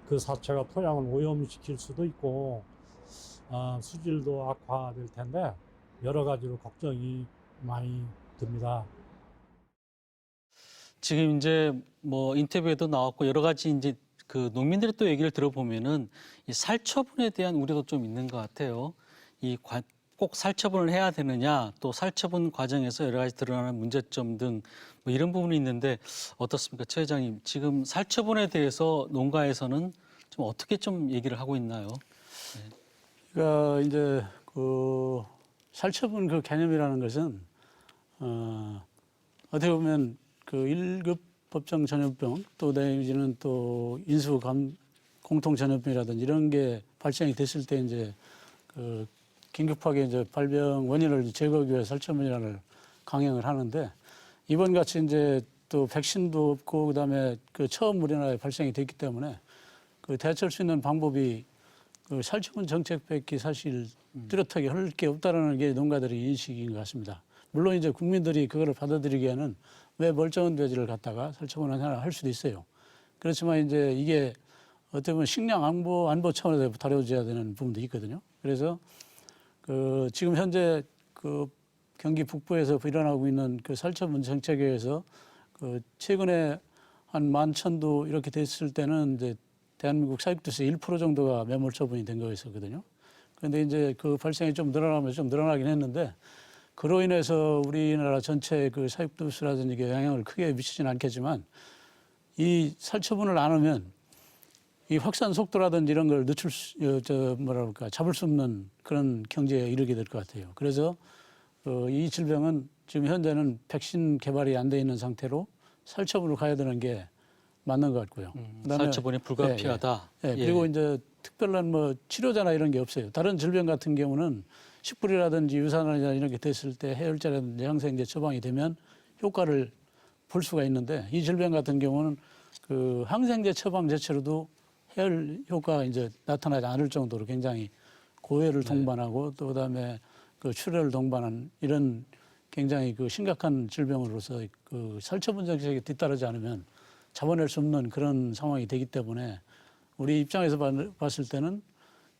그 사체가 토양을 오염시킬 수도 있고 수질도 악화될 텐데 여러 가지로 걱정이 많이 듭니다. 지금 이제 뭐 인터뷰에도 나왔고 여러 가지 이제 그 농민들의 또 얘기를 들어보면은 이 살처분에 대한 우려도 좀 있는 것 같아요. 꼭 살처분을 해야 되느냐, 또 살처분 과정에서 여러 가지 드러나는 문제점 등 뭐 이런 부분이 있는데 어떻습니까, 최 회장님? 지금 살처분에 대해서 농가에서는 좀 어떻게 좀 얘기를 하고 있나요? 그러니까 이제 그 살처분 그 개념이라는 것은 어떻게 보면 그 1급 법정 전염병 또 내지는 또 인수 공통 전염병이라든지 이런 게 발생이 됐을 때 이제 그 긴급하게 이제 발병 원인을 제거하기 위해 살처분이라는 강행을 하는데 이번 같이 이제 또 백신도 없고 그다음에 그 처음 우리나라에 발생이 됐기 때문에 그 대처할 수 있는 방법이 그 살처분 정책밖에 사실 뚜렷하게 할 게 없다라는 게 농가들의 인식인 것 같습니다. 물론 이제 국민들이 그거를 받아들이기에는 왜 멀쩡한 돼지를 갖다가 살처분을 하나 할 수도 있어요. 그렇지만 이제 이게 어떻게 보면 식량 안보 차원에서 다뤄져야 되는 부분도 있거든요. 그래서 그 지금 현재 그 경기 북부에서 일어나고 있는 그 살처분 정책에 의해서 그 최근에 한 11,000도 이렇게 됐을 때는 이제 대한민국 사육도에서 1% 정도가 매몰 처분이 된 거였거든요. 그런데 이제 그 발생이 좀 늘어나면서 좀 늘어나긴 했는데 그로 인해서 우리나라 전체 그 사육도수라든지 영향을 크게 미치지는 않겠지만 이 살처분을 안 하면 이 확산 속도라든지 이런 걸 잡을 수 없는 그런 경제에 이르게 될 것 같아요. 그래서 이 질병은 지금 현재는 백신 개발이 안 돼 있는 상태로 살처분을 가야 되는 게 맞는 것 같고요. 그다음에 살처분이 불가피하다. 예. 그리고 이제 특별한 뭐 치료제나 이런 게 없어요. 다른 질병 같은 경우는 식불이라든지 유산이나 이런 게 됐을 때 해열제라든지 항생제 처방이 되면 효과를 볼 수가 있는데 이 질병 같은 경우는 그 항생제 처방 자체로도 해열 효과가 이제 나타나지 않을 정도로 굉장히 고열을 동반하고 또 그다음에 그 출혈을 동반한 이런 굉장히 그 심각한 질병으로서 그 살처분 정책에 뒤따르지 않으면 잡아낼 수 없는 그런 상황이 되기 때문에 우리 입장에서 봤을 때는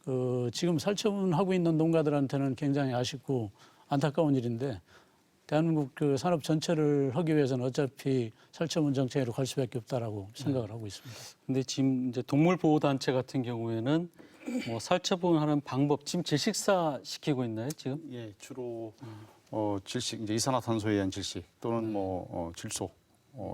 그 지금 살처분하고 있는 농가들한테는 굉장히 아쉽고 안타까운 일인데 대한민국 그 산업 전체를 하기 위해서는 어차피 살처분 정책으로 갈 수밖에 없다라고 생각을 하고 있습니다. 근데 지금 이제 동물 보호 단체 같은 경우에는 뭐 살처분하는 방법 지금 질식사 시키고 있나요 지금? 예, 주로 질식 이제 이산화탄소에 의한 질식 또는 뭐 질소에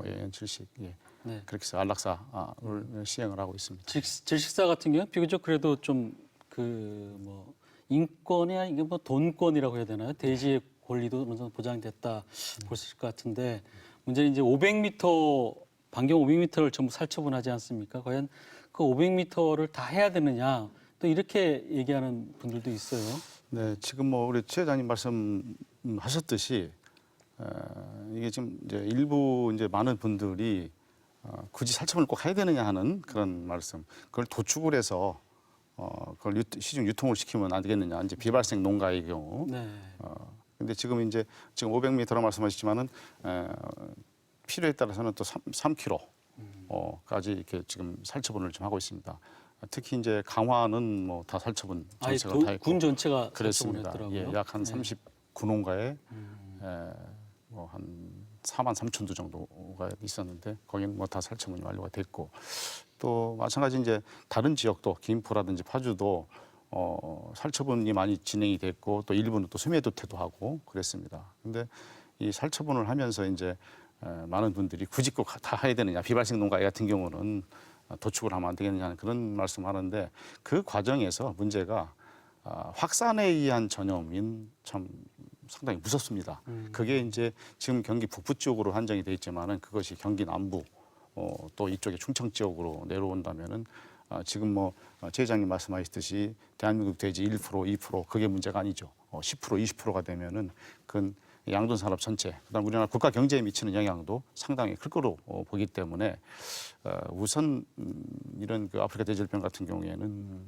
의한 질식, 예. 네. 그렇게 해서 안락사를 시행을 하고 있습니다. 질식사 같은 경우는 비교적 그래도 좀 그 뭐 인권이야 이게 뭐 돈권이라고 해야 되나요? 돼지의 권리도 어느 정도 보장됐다 볼 수 있을 것 같은데 문제는 이제 500m 반경 500m를 전부 살처분하지 않습니까? 과연 그 500m를 다 해야 되느냐 또 이렇게 얘기하는 분들도 있어요. 네, 지금 뭐 우리 최 회장님 말씀하셨듯이 이게 지금 이제 일부 이제 많은 분들이 굳이 살처분을 꼭 해야 되느냐 하는 그런 말씀. 그걸 도축을 해서 그걸 시중 유통을 시키면 안 되겠느냐. 이제 비발생 농가의 경우. 네. 근데 지금 500m라고 말씀하셨지만은 필요에 따라서는 또 3kg까지 이렇게 지금 살처분을 좀 하고 있습니다. 특히 이제 강화는 뭐 다 살처분 전체가 다 있고. 군 전체가 그렇습니다. 살처분했더라고요. 예, 약 한 39농가에 뭐 한 4만 3천 두 정도가 있었는데 거기는 뭐 다 살처분이 완료가 됐고 또 마찬가지 이제 다른 지역도 김포라든지 파주도 살처분이 많이 진행이 됐고 또 일부는 또 수매도태도 하고 그랬습니다. 근데 이 살처분을 하면서 이제 많은 분들이 굳이 꼭 다 해야 되느냐, 비발생 농가 같은 경우는 도축을 하면 안 되겠느냐는 그런 말씀하는데 그 과정에서 문제가 확산에 의한 전염인 참 상당히 무섭습니다. 그게 이제 지금 경기 북부 쪽으로 한정이 돼 있지만은 그것이 경기 남부 또 이쪽에 충청 지역으로 내려온다면은 지금 뭐 제장님 말씀하셨듯이 대한민국 돼지 1%, 2% 그게 문제가 아니죠. 10%, 20%가 되면은 그건 양돈 산업 전체, 그다음 우리나라 국가 경제에 미치는 영향도 상당히 클 거로 보기 때문에 우선 이런 그 아프리카 돼지열병 같은 경우에는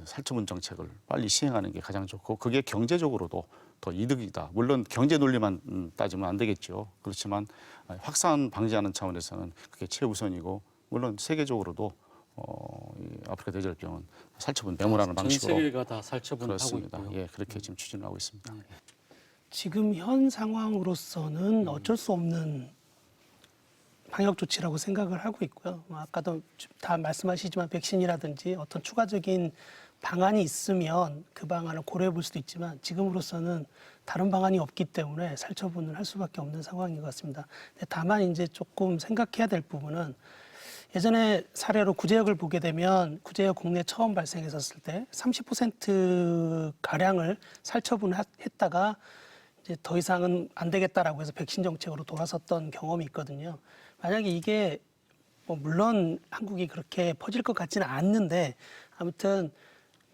살처분 정책을 빨리 시행하는 게 가장 좋고 그게 경제적으로도 더 이득이다. 물론 경제 논리만 따지면 안 되겠죠. 그렇지만 확산 방지하는 차원에서는 그게 최우선이고 물론 세계적으로도 이 아프리카 돼지열병은 살처분 매몰하는 방식으로 전 세계가 다 살처분하고 그렇습니다. 있고요. 예, 그렇게 지금 추진을 하고 있습니다. 지금 현 상황으로서는 어쩔 수 없는 방역 조치라고 생각을 하고 있고요. 아까도 다 말씀하시지만 백신이라든지 어떤 추가적인 방안이 있으면 그 방안을 고려해 볼 수도 있지만 지금으로서는 다른 방안이 없기 때문에 살처분을 할 수밖에 없는 상황인 것 같습니다. 다만 이제 조금 생각해야 될 부분은 예전에 사례로 구제역을 보게 되면 구제역 국내 처음 발생했었을 때 30% 가량을 살처분했다가 이제 더 이상은 안 되겠다라고 해서 백신 정책으로 돌아섰던 경험이 있거든요. 만약에 이게 뭐 물론 한국이 그렇게 퍼질 것 같지는 않는데 아무튼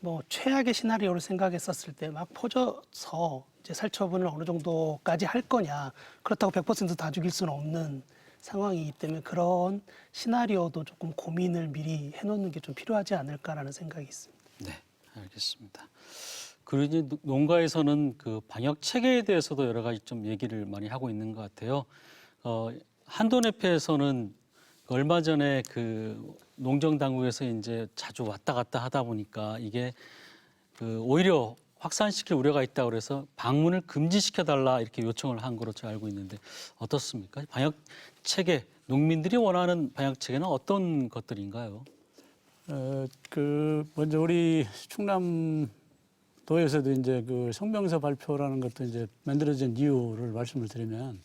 뭐 최악의 시나리오를 생각했었을 때 막 퍼져서 이제 살처분을 어느 정도까지 할 거냐, 그렇다고 100% 다 죽일 수는 없는 상황이기 때문에 그런 시나리오도 조금 고민을 미리 해놓는 게 좀 필요하지 않을까라는 생각이 있습니다. 네, 알겠습니다. 그리고 이제 농가에서는 그 방역 체계에 대해서도 여러 가지 좀 얘기를 많이 하고 있는 것 같아요. 한돈협회에서는 얼마 전에 그 농정 당국에서 이제 자주 왔다 갔다 하다 보니까 이게 그 오히려 확산시킬 우려가 있다고 그래서 방문을 금지시켜 달라 이렇게 요청을 한 거로 제가 알고 있는데 어떻습니까? 방역 체계, 농민들이 원하는 방역 체계는 어떤 것들인가요? 먼저 우리 충남도에서도 이제 그 성명서 발표라는 것도 이제 만들어진 이유를 말씀을 드리면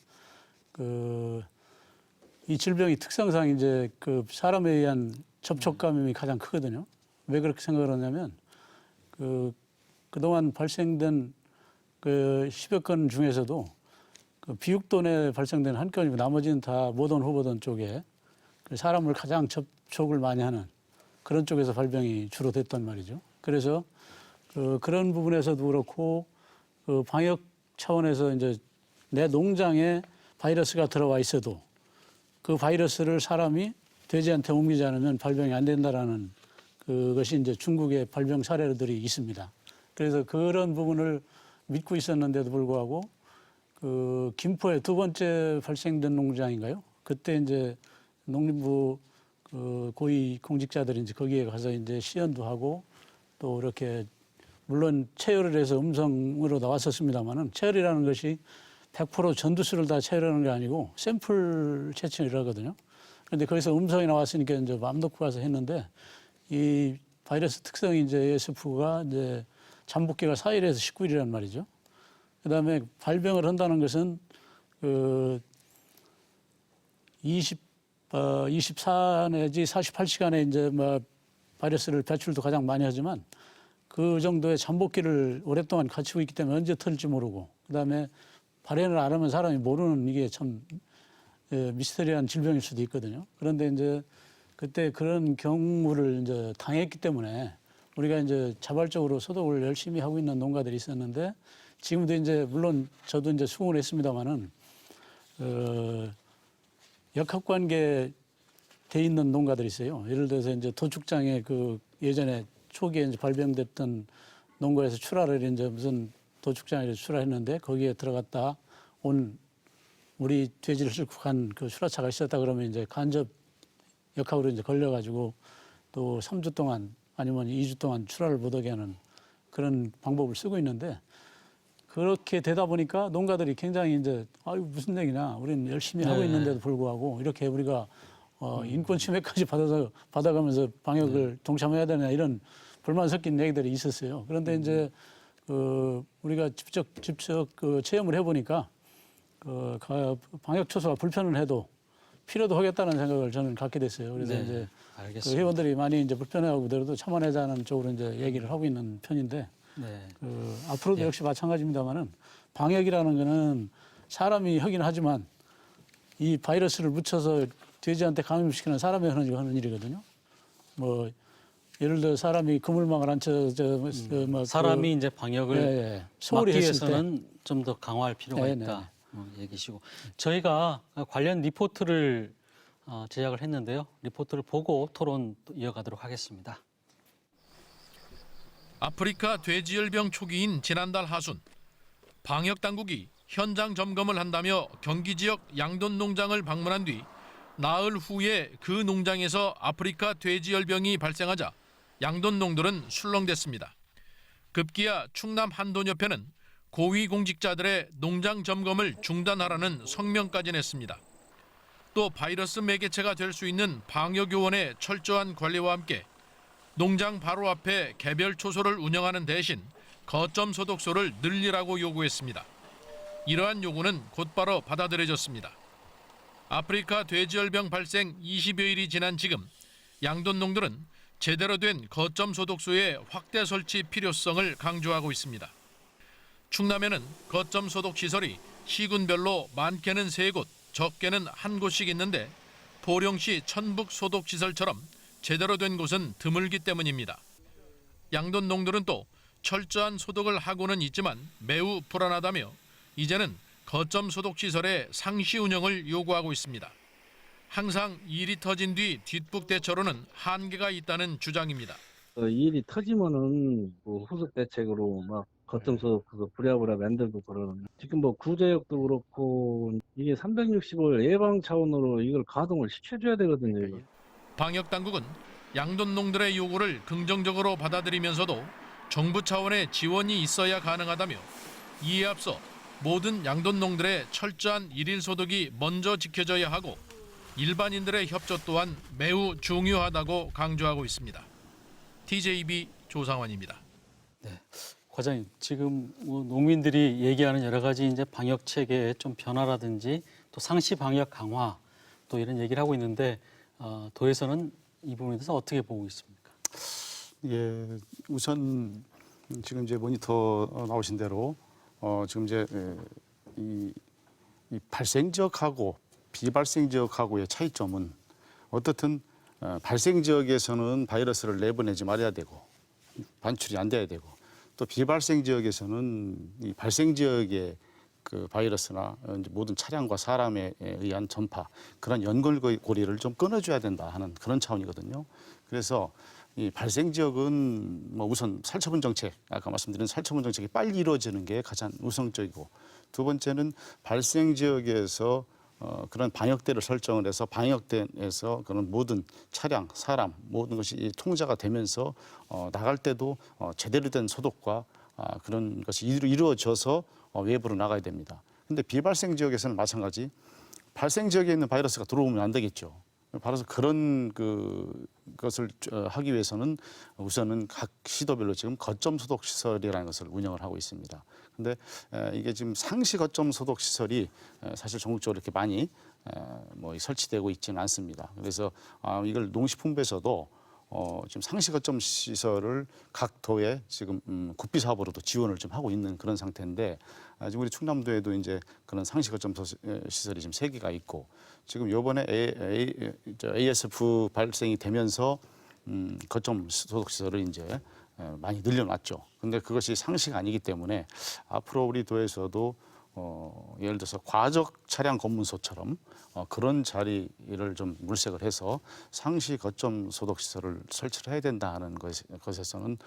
이 질병이 특성상 이제 그 사람에 의한 접촉 감염이 가장 크거든요. 왜 그렇게 생각을 하냐면 그동안 발생된 그 10여 건 중에서도 그 비육돈에 발생된 한 건이고 나머지는 다 모던 후보던 쪽에 사람을 가장 접촉을 많이 하는 그런 쪽에서 발병이 주로 됐단 말이죠. 그래서 그런 부분에서도 그렇고 그 방역 차원에서 이제 내 농장에 바이러스가 들어와 있어도 그 바이러스를 사람이 돼지한테 옮기지 않으면 발병이 안 된다라는 그것이 이제 중국의 발병 사례들이 있습니다. 그래서 그런 부분을 믿고 있었는데도 불구하고 그 김포에 두 번째 발생된 농장인가요? 그때 이제 농림부 그 고위 공직자들이 이제 거기에 가서 이제 시연도 하고 또 이렇게 물론 체열을 해서 음성으로 나왔었습니다만은 체열이라는 것이 100% 전두수를 다 체열하는 게 아니고 샘플 채취라거든요. 그런데 거기서 음성이 나왔으니까 이제 마음 놓고 가서 했는데 이 바이러스 특성이 이제 ASF가 이제 잠복기가 4일에서 19일이란 말이죠. 그다음에 발병을 한다는 것은 그 24 내지 48시간에 이제 뭐 바이러스를 배출도 가장 많이 하지만 그 정도의 잠복기를 오랫동안 갖추고 있기 때문에 언제 터질지 모르고 그다음에 발현을 안 하면 사람이 모르는 이게 참 미스터리한 질병일 수도 있거든요. 그런데 이제 그때 그런 경우를 이제 당했기 때문에 우리가 이제 자발적으로 소독을 열심히 하고 있는 농가들이 있었는데 지금도 이제 물론 저도 이제 수긍을 했습니다만은 역학관계 돼 있는 농가들이 있어요. 예를 들어서 이제 도축장에 그 예전에 초기에 이제 발병됐던 농가에서 출하를 이제 무슨 도축장에 출하했는데 거기에 들어갔다 온 우리 돼지를 싣고 간 그 출하차가 있었다 그러면 이제 간접 역학으로 이제 걸려가지고 또 3주 동안 아니면 2주 동안 출하를 못하게 하는 그런 방법을 쓰고 있는데 그렇게 되다 보니까 농가들이 굉장히 이제 아유 무슨 얘기냐 우리는 열심히 하고 있는데도 불구하고 이렇게 우리가 인권 침해까지 받아가면서 방역을 동참해야 되냐 이런 불만 섞인 얘기들이 있었어요. 그런데 이제 우리가 직접 그 체험을 해보니까 방역 처소가 불편은 해도 필요도 하겠다는 생각을 저는 갖게 됐어요. 그래서 네, 이제 알겠습니다. 그 회원들이 많이 이제 불편해하고 그래도 참아내자는 쪽으로 이제 얘기를 하고 있는 편인데 네. 앞으로도 예. 역시 마찬가지입니다만은 방역이라는 거는 사람이 하긴 하지만 이 바이러스를 묻혀서 돼지한테 감염시키는 사람이 하는 일이거든요. 뭐 예를 들어 사람이 그물망을 사람이 이제 방역을 소홀히 막기 했을 때 위해서는 좀 더 강화할 필요가 네, 네. 있다. 얘기시고 저희가 관련 리포트를 제작을 했는데요. 리포트를 보고 토론 이어가도록 하겠습니다. 아프리카 돼지열병 초기인 지난달 하순 방역 당국이 현장 점검을 한다며 경기 지역 양돈 농장을 방문한 뒤 나흘 후에 그 농장에서 아프리카 돼지열병이 발생하자 양돈 농들은 술렁댔습니다. 급기야 충남 한돈협회는 고위공직자들의 농장 점검을 중단하라는 성명까지 냈습니다. 또 바이러스 매개체가 될 수 있는 방역요원의 철저한 관리와 함께 농장 바로 앞에 개별 초소를 운영하는 대신 거점 소독소를 늘리라고 요구했습니다. 이러한 요구는 곧바로 받아들여졌습니다. 아프리카 돼지열병 발생 20여일이 지난 지금 양돈농들은 제대로 된 거점 소독소의 확대 설치 필요성을 강조하고 있습니다. 충남에는 거점 소독 시설이 시군별로 많게는 3곳, 적게는 1곳씩 있는데 보령시 천북 소독 시설처럼 제대로 된 곳은 드물기 때문입니다. 양돈농들은 또 철저한 소독을 하고는 있지만 매우 불안하다며 이제는 거점 소독 시설의 상시 운영을 요구하고 있습니다. 항상 일이 터진 뒤 뒷북 대처로는 한계가 있다는 주장입니다. 이 일이 터지면은 뭐 후속 대책으로 막 거점소 부랴부랴 만들고 그러는. 지금 뭐 구제역도 그렇고 이게 365일 예방 차원으로 이걸 가동을 시켜줘야 되거든요. 이거. 방역 당국은 양돈농들의 요구를 긍정적으로 받아들이면서도 정부 차원의 지원이 있어야 가능하다며 이에 앞서 모든 양돈농들의 철저한 일일 소독이 먼저 지켜져야 하고 일반인들의 협조 또한 매우 중요하다고 강조하고 있습니다. TJB 조상환입니다. 과장님, 지금 농민들이 얘기하는 여러 가지 이제 방역 체계의 좀 변화라든지 또 상시 방역 강화 또 이런 얘기를 하고 있는데 도에서는 이 부분에 대해서 어떻게 보고 있습니까? 예, 우선 지금 이제 모니터 나오신 대로 지금 이제 이 발생 지역하고 비발생 지역하고의 차이점은 어떻든 발생 지역에서는 바이러스를 내보내지 말아야 되고 반출이 안 돼야 되고 또 비발생 지역에서는 이 발생 지역의 그 바이러스나 이제 모든 차량과 사람에 의한 전파 그런 연결고리를 좀 끊어줘야 된다 하는 그런 차원이거든요. 그래서 이 발생 지역은 뭐 우선 살처분 정책 아까 말씀드린 살처분 정책이 빨리 이루어지는 게 가장 우선적이고 두 번째는 발생 지역에서 그런 방역대를 설정을 해서 방역대에서 그런 모든 차량, 사람 모든 것이 통제가 되면서 나갈 때도 제대로 된 소독과 그런 것이 이루어져서 외부로 나가야 됩니다. 근데 비발생 지역에서는 마찬가지 발생 지역에 있는 바이러스가 들어오면 안 되겠죠. 바로 그런 것을 하기 위해서는 우선은 각 시도별로 지금 거점 소독 시설이라는 것을 운영을 하고 있습니다. 근데 이게 지금 상시 거점 소독 시설이 사실 전국적으로 이렇게 많이 뭐 설치되고 있지는 않습니다. 그래서 이걸 농식품부에서도 지금 상시 거점 시설을 각 도에 지금 구비 사업으로도 지원을 좀 하고 있는 그런 상태인데 지금 우리 충남도에도 이제 그런 상시 거점 시설이 지금 3개가 있고 지금 이번에 ASF 발생이 되면서 거점 소독 시설을 이제 많이 늘려놨죠. 근데 그것이 상시가 아니기 때문에 앞으로 우리 도에서도 예를 들어서 과적 차량 검문소처럼 그런 자리를 좀 물색을 해서 상시 거점 소독 시설을 설치를 해야 된다 하는 것에서는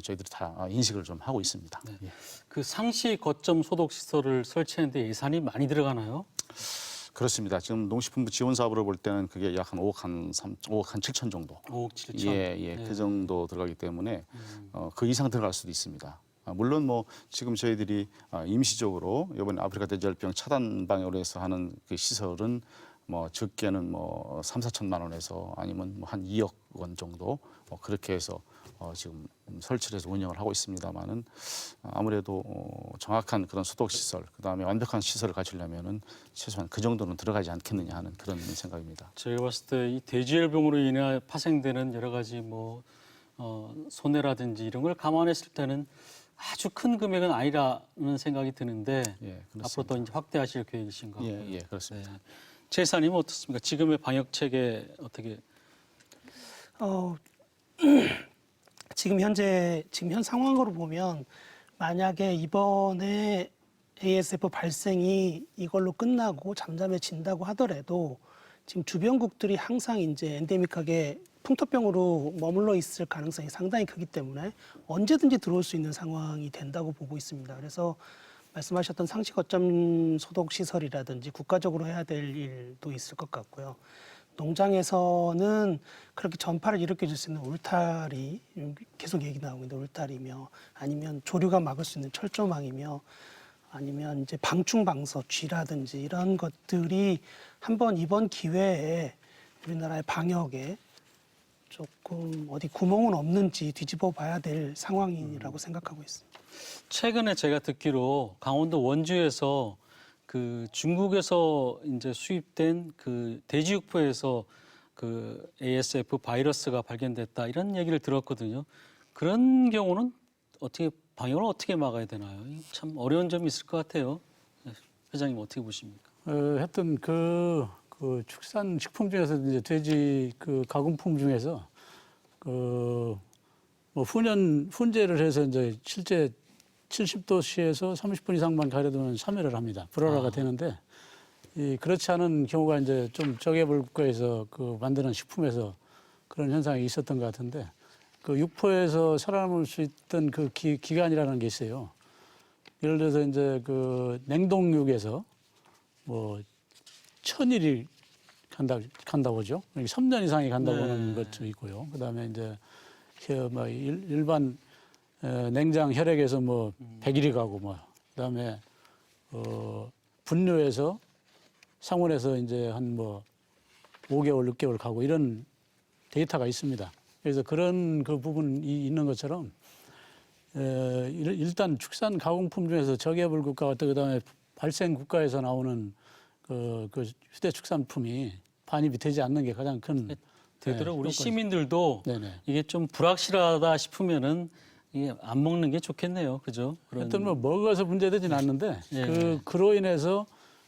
저희들이 다 인식을 좀 하고 있습니다. 네. 그 상시 거점 소독 시설을 설치하는데 예산이 많이 들어가나요? 그렇습니다. 지금 농식품부 지원 사업으로 볼 때는 그게 약 한 5억 한 7천 정도. 5억 7천. 예. 그 정도 들어가기 때문에 그 이상 들어갈 수도 있습니다. 물론 뭐 지금 저희들이 임시적으로 이번에 아프리카 돼지열병 차단 방역으로 해서 하는 그 시설은 뭐 적게는 뭐 3, 4천만 원에서 아니면 뭐 한 2억 원 정도 그렇게 해서 지금 설치를 해서 운영을 하고 있습니다만은 아무래도 정확한 그런 소독 시설, 그다음에 완벽한 시설을 갖추려면은 최소한 그 정도는 들어가지 않겠느냐 하는 그런 생각입니다. 제가 봤을 때 이 돼지열병으로 인해 파생되는 여러 가지 뭐 손해라든지 이런 걸 감안했을 때는 아주 큰 금액은 아니라는 생각이 드는데 예, 앞으로 또 이제 확대하실 계획이신 거고요. 예, 그렇습니다. 네. 최 이사님은 어떻습니까? 지금의 방역 체계 어떻게? 지금 현 상황으로 보면 만약에 이번에 ASF 발생이 이걸로 끝나고 잠잠해진다고 하더라도 지금 주변국들이 항상 이제 엔데믹하게 풍토병으로 머물러 있을 가능성이 상당히 크기 때문에 언제든지 들어올 수 있는 상황이 된다고 보고 있습니다. 그래서 말씀하셨던 상시 거점 소독 시설이라든지 국가적으로 해야 될 일도 있을 것 같고요. 농장에서는 그렇게 전파를 일으켜줄 수 있는 울타리, 계속 얘기 나오고 있는데 울타리며 아니면 조류가 막을 수 있는 철조망이며 아니면 이제 방충방서, 쥐라든지 이런 것들이 한번 이번 기회에 우리나라의 방역에 조금 어디 구멍은 없는지 뒤집어 봐야 될 상황이라고 생각하고 있습니다. 최근에 제가 듣기로 강원도 원주에서 그 중국에서 이제 수입된 그 돼지육포에서 그 ASF 바이러스가 발견됐다 이런 얘기를 들었거든요. 그런 경우는 어떻게 방역을 어떻게 막아야 되나요? 참 어려운 점이 있을 것 같아요. 회장님 어떻게 보십니까? 하여튼 그 축산식품 중에서 이제 돼지 그 가공품 중에서 뭐 훈제를 해서 이제 실제 70도씨에서 30분 이상만 가려두면 사멸을 합니다. 불활화가 되는데 그렇지 않은 경우가 이제 좀 저개발 국가에서 그 만드는 식품에서 그런 현상이 있었던 것 같은데 그 육포에서 살아남을 수 있던 그 기간이라는 게 있어요. 예를 들어서 이제 그 냉동육에서 뭐 1000일이 간다고 하죠. 3년 이상이 간다고 하는 것도 있고요. 그다음에 이제 뭐 일반 냉장 혈액에서 뭐 100일이 가고 뭐 그다음에 분뇨에서 상온에서 이제 한 뭐 5개월, 6개월 가고 이런 데이터가 있습니다. 그래서 그런 그 부분이 있는 것처럼 일단 축산 가공품 중에서 저개발 국가와 또 그다음에 발생 국가에서 나오는 그 휴대축산품이 반입이 되지 않는 게 가장 큰 되도록 우리 효과죠. 시민들도 네네. 이게 좀 불확실하다 싶으면은 이게 안 먹는 게 좋겠네요. 그죠? 하여튼 뭐 먹어서 문제되진 않는데 예. 그로 인해서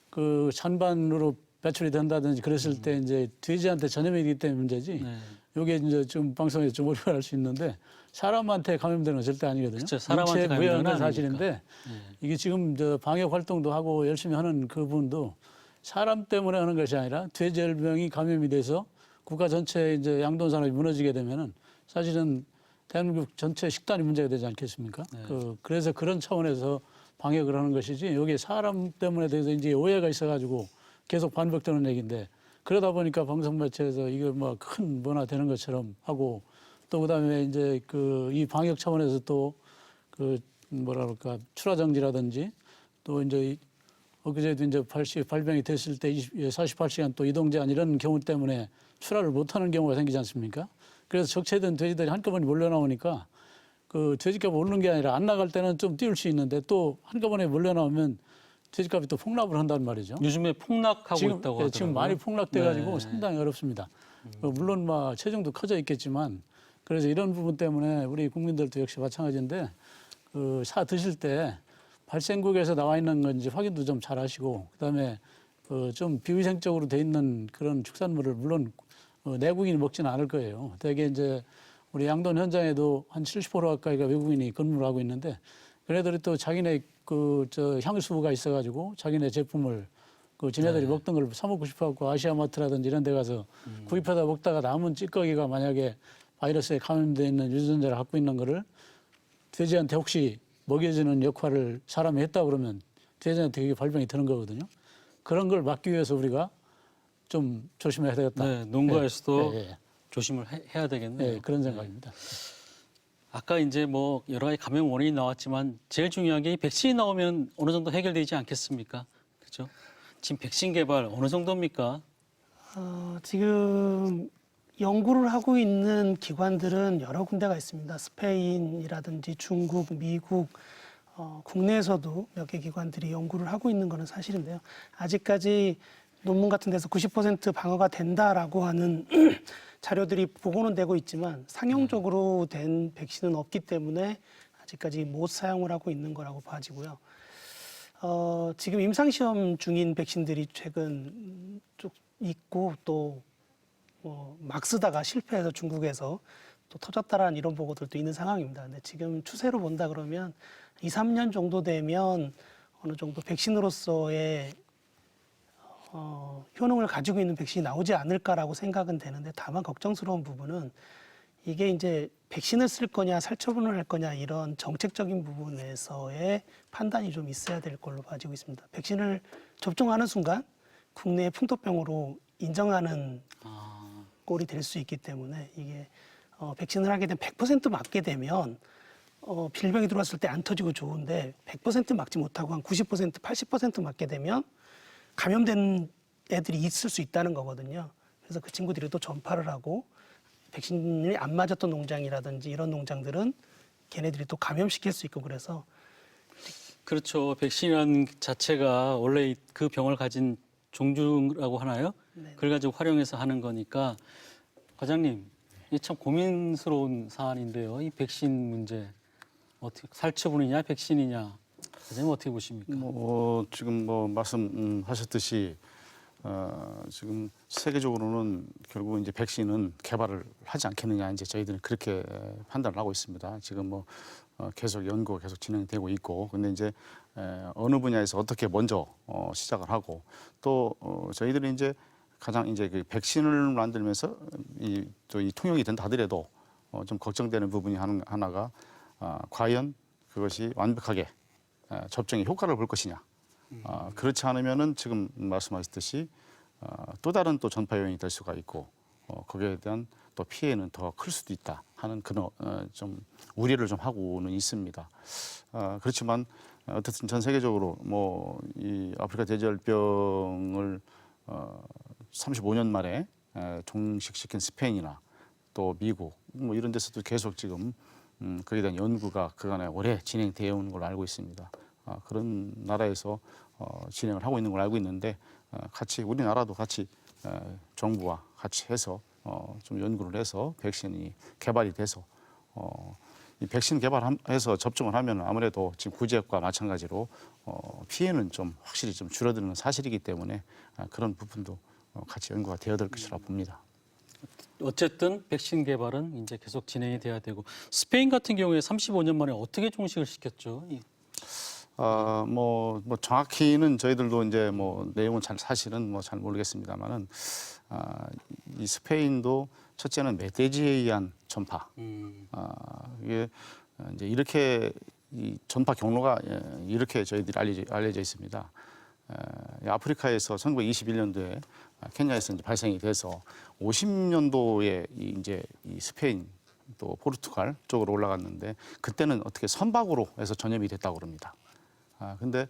그 찬반으로 배출이 된다든지 그랬을 때 이제 돼지한테 전염이 되기 때문에 문제지. 네. 요게 이제 좀 방송에서 좀 오류가 날 수 있는데 사람한테 감염되는 건 절대 아니거든요. 그쵸, 사람한테 감염되는 건 무해한 사실인데 아니니까. 이게 지금 저 방역 활동도 하고 열심히 하는 그분도 사람 때문에 하는 것이 아니라 돼지열병이 감염이 돼서 국가 전체 이제 양돈 산업이 무너지게 되면은 사실은 대한민국 전체 식단이 문제가 되지 않겠습니까? 그래서 그런 차원에서 방역을 하는 것이지 여기 사람 때문에 대해서 이제 오해가 있어가지고 계속 반복되는 얘기인데 그러다 보니까 방송 매체에서 이거 뭐 큰 문화 되는 것처럼 하고 또 그다음에 이제 그 이 방역 차원에서 또 그 뭐라 그럴까 출하 정지라든지 또 이제 엊그제도 이제 발병이 됐을 때 48시간 또 이동 제한 이런 경우 때문에 출하를 못하는 경우가 생기지 않습니까? 그래서 적체된 돼지들이 한꺼번에 몰려 나오니까 그 돼지값이 오르는 게 아니라 안 나갈 때는 좀 띄울 수 있는데 또 한꺼번에 몰려 나오면 돼지값이 또 폭락을 한단 말이죠. 요즘에 폭락하고 있다고 하더라고요. 지금 많이 폭락돼가지고 네. 상당히 어렵습니다. 물론 뭐 체중도 커져 있겠지만 그래서 이런 부분 때문에 우리 국민들도 역시 마찬가지인데 그 사 드실 때 발생국에서 나와 있는 건지 확인도 좀 잘 하시고 그다음에 좀 비위생적으로 돼 있는 그런 축산물을 물론 내국인이 먹지는 않을 거예요. 대개 이제 우리 양돈 현장에도 한 70% 가까이가 외국인이 근무를 하고 있는데 그네들이 또 자기네 향수가 있어가지고 자기네 제품을 지네들이 먹던 걸 사 먹고 싶어갖고 아시아마트라든지 이런 데 가서 구입하다 먹다가 남은 찌꺼기가 만약에 바이러스에 감염되어 있는 유전자를 갖고 있는 거를 돼지한테 혹시 먹여주는 역할을 사람이 했다 그러면 돼지한테 그게 발병이 되는 거거든요. 그런 걸 막기 위해서 우리가 좀 조심해야 되겠다. 네, 농가에서도 예. 조심을 해야 되겠네요. 네, 그런 생각입니다. 아까 이제 뭐 여러 가지 감염 원인이 나왔지만 제일 중요한 게 이 백신이 나오면 어느 정도 해결되지 않겠습니까? 그렇죠? 지금 백신 개발 어느 정도입니까? 지금 연구를 하고 있는 기관들은 여러 군데가 있습니다. 스페인이라든지 중국, 미국, 국내에서도 몇 개 기관들이 연구를 하고 있는 것은 사실인데요. 아직까지 논문 같은 데서 90% 방어가 된다라고 하는 자료들이 보고는 되고 있지만 상용적으로 된 백신은 없기 때문에 아직까지 못 사용을 하고 있는 거라고 봐지고요. 지금 임상시험 중인 백신들이 최근 쭉 있고 또 막 쓰다가 실패해서 중국에서 또 터졌다라는 이런 보고들도 있는 상황입니다. 근데 지금 추세로 본다 그러면 2, 3년 정도 되면 어느 정도 백신으로서의 효능을 가지고 있는 백신이 나오지 않을까라고 생각은 되는데 다만 걱정스러운 부분은 이게 이제 백신을 쓸 거냐 살처분을 할 거냐 이런 정책적인 부분에서의 판단이 좀 있어야 될 걸로 봐지고 있습니다. 백신을 접종하는 순간 국내의 풍토병으로 인정하는 꼴이 될 수 있기 때문에 이게 백신을 하게 되면 100% 맞게 되면 질병이 들어왔을 때 안 터지고 좋은데 100% 맞지 못하고 한 90%, 80% 맞게 되면 감염된 애들이 있을 수 있다는 거거든요. 그래서 그 친구들이 또 전파를 하고 백신이 안 맞았던 농장이라든지 이런 농장들은 걔네들이 또 감염시킬 수 있고 그래서 그렇죠. 백신이라는 자체가 원래 그 병을 가진 종류라고 하나요? 네. 그걸 가지고 활용해서 하는 거니까 과장님, 이게 참 고민스러운 사안인데요. 이 백신 문제 어떻게 살처분이냐 백신이냐 과장님 어떻게 보십니까? 지금 말씀하셨듯이 지금 세계적으로는 결국 이제 백신은 개발을 하지 않겠느냐 이제 저희들은 그렇게 판단을 하고 있습니다. 지금 계속 연구가 계속 진행되고 있고, 근데 이제 어느 분야에서 어떻게 먼저 시작을 하고 또 저희들이 이제 가장 이제 그 백신을 만들면서 또 이 통용이 된다 하더라도 좀 걱정되는 부분이 하나가 과연 그것이 완벽하게 접종의 효과를 볼 것이냐. 그렇지 않으면은 지금 말씀하셨듯이 또 다른 또 전파 요인이 될 수가 있고 거기에 대한 또 피해는 더 클 수도 있다 하는 그런 좀 우려를 좀 하고는 있습니다. 그렇지만 어쨌든 전 세계적으로 이 아프리카 돼지열병을 35년 만에 종식시킨 스페인이나 또 미국 이런 데서도 계속 지금 거기에 대한 연구가 그간에 오래 진행되어 오는 걸로 알고 있습니다. 그런 나라에서 진행을 하고 있는 걸 알고 있는데 같이 우리나라도 같이 정부와 같이 해서 좀 연구를 해서 백신이 개발이 돼서 이 백신 개발해서 접종을 하면 아무래도 지금 구제역과 마찬가지로 피해는 좀 확실히 좀 줄어드는 사실이기 때문에 그런 부분도 같이 연구가 되어야 될 것이라 봅니다. 어쨌든 백신 개발은 이제 계속 진행이 돼야 되고 스페인 같은 경우에 35년 만에 어떻게 종식을 시켰죠? 정확히는 저희들도 이제 내용은 사실은 잘 모르겠습니다만은 이 스페인도 첫째는 멧돼지에 의한 전파. 이게 이제 이렇게 이 전파 경로가 이렇게 저희들이 알려져 있습니다. 아프리카에서 1921년도에 케냐에서 이제 발생이 돼서 50년도에 이제 이 스페인 또 포르투갈 쪽으로 올라갔는데 그때는 어떻게 선박으로 해서 전염이 됐다고 그럽니다. 근데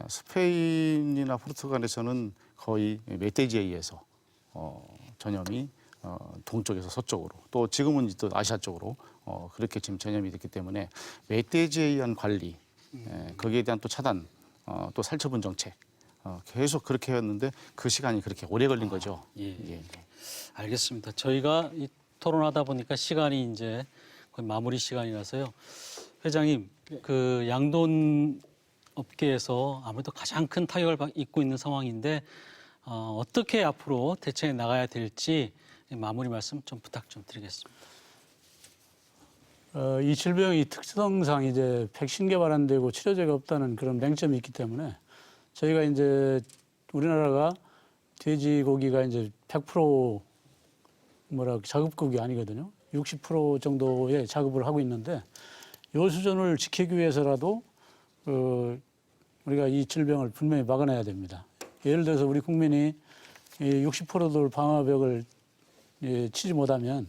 스페인이나 포르투갈에서는 거의 멧돼지에 의해서 전염이 동쪽에서 서쪽으로 또 지금은 또 아시아 쪽으로 그렇게 지금 전염이 됐기 때문에 멧돼지에 의한 관리 거기에 대한 또 차단 또 살처분 정책 계속 그렇게 했는데 그 시간이 그렇게 오래 걸린 거죠. 예. 알겠습니다. 저희가 이 토론하다 보니까 시간이 이제 거의 마무리 시간이라서요. 회장님, 그 양돈 업계에서 아무래도 가장 큰 타격을 입고 있는 상황인데 어떻게 앞으로 대처해 나가야 될지 마무리 말씀 좀 부탁 좀 드리겠습니다. 이 질병이 특성상 이제 백신 개발 안 되고 치료제가 없다는 그런 맹점이 있기 때문에 저희가 이제 우리나라가 돼지고기가 이제 100% 자급국이 아니거든요. 60% 정도의 자급을 하고 있는데 이 수준을 지키기 위해서라도 우리가 이 질병을 분명히 막아내야 됩니다. 예를 들어서 우리 국민이 60%들 방화벽을 치지 못하면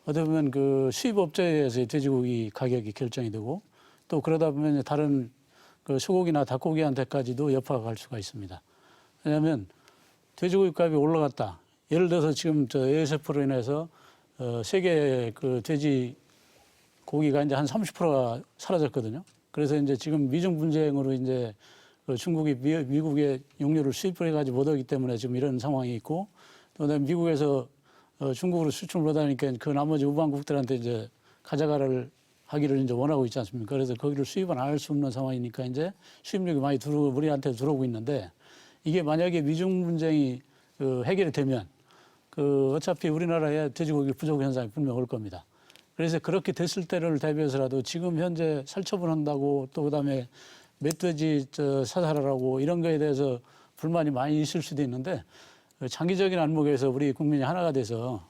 어떻게 보면 그 수입업자에서의 돼지고기 가격이 결정이 되고 또 그러다 보면 다른 그 소고기나 닭고기한테까지도 여파가 갈 수가 있습니다. 왜냐하면 돼지고기 값이 올라갔다. 예를 들어서 지금 ASF로 인해서 세계 그 돼지 고기가 이제 한 30%가 사라졌거든요. 그래서 이제 지금 미중 분쟁으로 이제 중국이 미국의 육류를 수입을 해가지고 못 오기 때문에 지금 이런 상황이 있고, 또 미국에서 중국으로 수출 못하니까 그 나머지 우방국들한테 이제 가져가를 하기를 이제 원하고 있지 않습니까? 그래서 거기를 수입은 안 할 수 없는 상황이니까 이제 수입력이 많이 우리한테 들어오고 있는데, 이게 만약에 미중 분쟁이 해결이 되면 어차피 우리나라에 돼지고기 부족 현상이 분명 올 겁니다. 그래서 그렇게 됐을 때를 대비해서라도 지금 현재 살처분한다고 또 그다음에 멧돼지 사살하라고 이런 거에 대해서 불만이 많이 있을 수도 있는데, 장기적인 안목에서 우리 국민이 하나가 돼서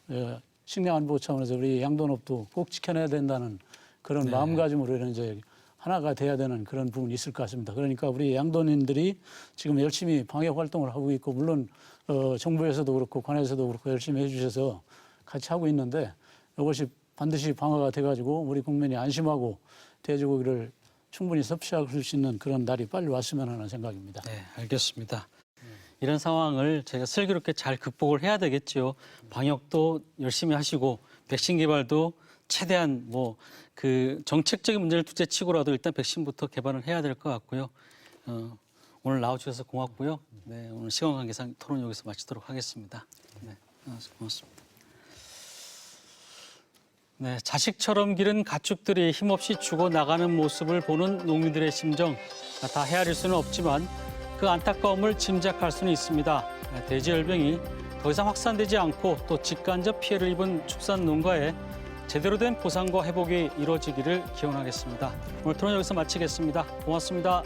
식량 안보 차원에서 우리 양돈업도 꼭 지켜내야 된다는 그런 마음가짐으로 이제 하나가 돼야 되는 그런 부분이 있을 것 같습니다. 그러니까 우리 양돈인들이 지금 열심히 방역 활동을 하고 있고, 물론 정부에서도 그렇고 관에서도 그렇고 열심히 해주셔서 같이 하고 있는데, 이것이 반드시 방어가 돼가지고 우리 국민이 안심하고 돼지고기를 충분히 섭취할 수 있는 그런 날이 빨리 왔으면 하는 생각입니다. 네, 알겠습니다. 이런 상황을 저희가 슬기롭게 잘 극복을 해야 되겠죠. 방역도 열심히 하시고 백신 개발도 최대한 그 정책적인 문제를 둘째치고라도 일단 백신부터 개발을 해야 될 것 같고요. 오늘 나와주셔서 고맙고요. 네, 오늘 시간 관계상 토론 여기서 마치도록 하겠습니다. 네, 고맙습니다. 네, 자식처럼 기른 가축들이 힘없이 죽어나가는 모습을 보는 농민들의 심정, 다 헤아릴 수는 없지만 그 안타까움을 짐작할 수는 있습니다. 돼지열병이 더 이상 확산되지 않고 또 직간접 피해를 입은 축산 농가에 제대로 된 보상과 회복이 이루어지기를 기원하겠습니다. 오늘 토론 여기서 마치겠습니다. 고맙습니다.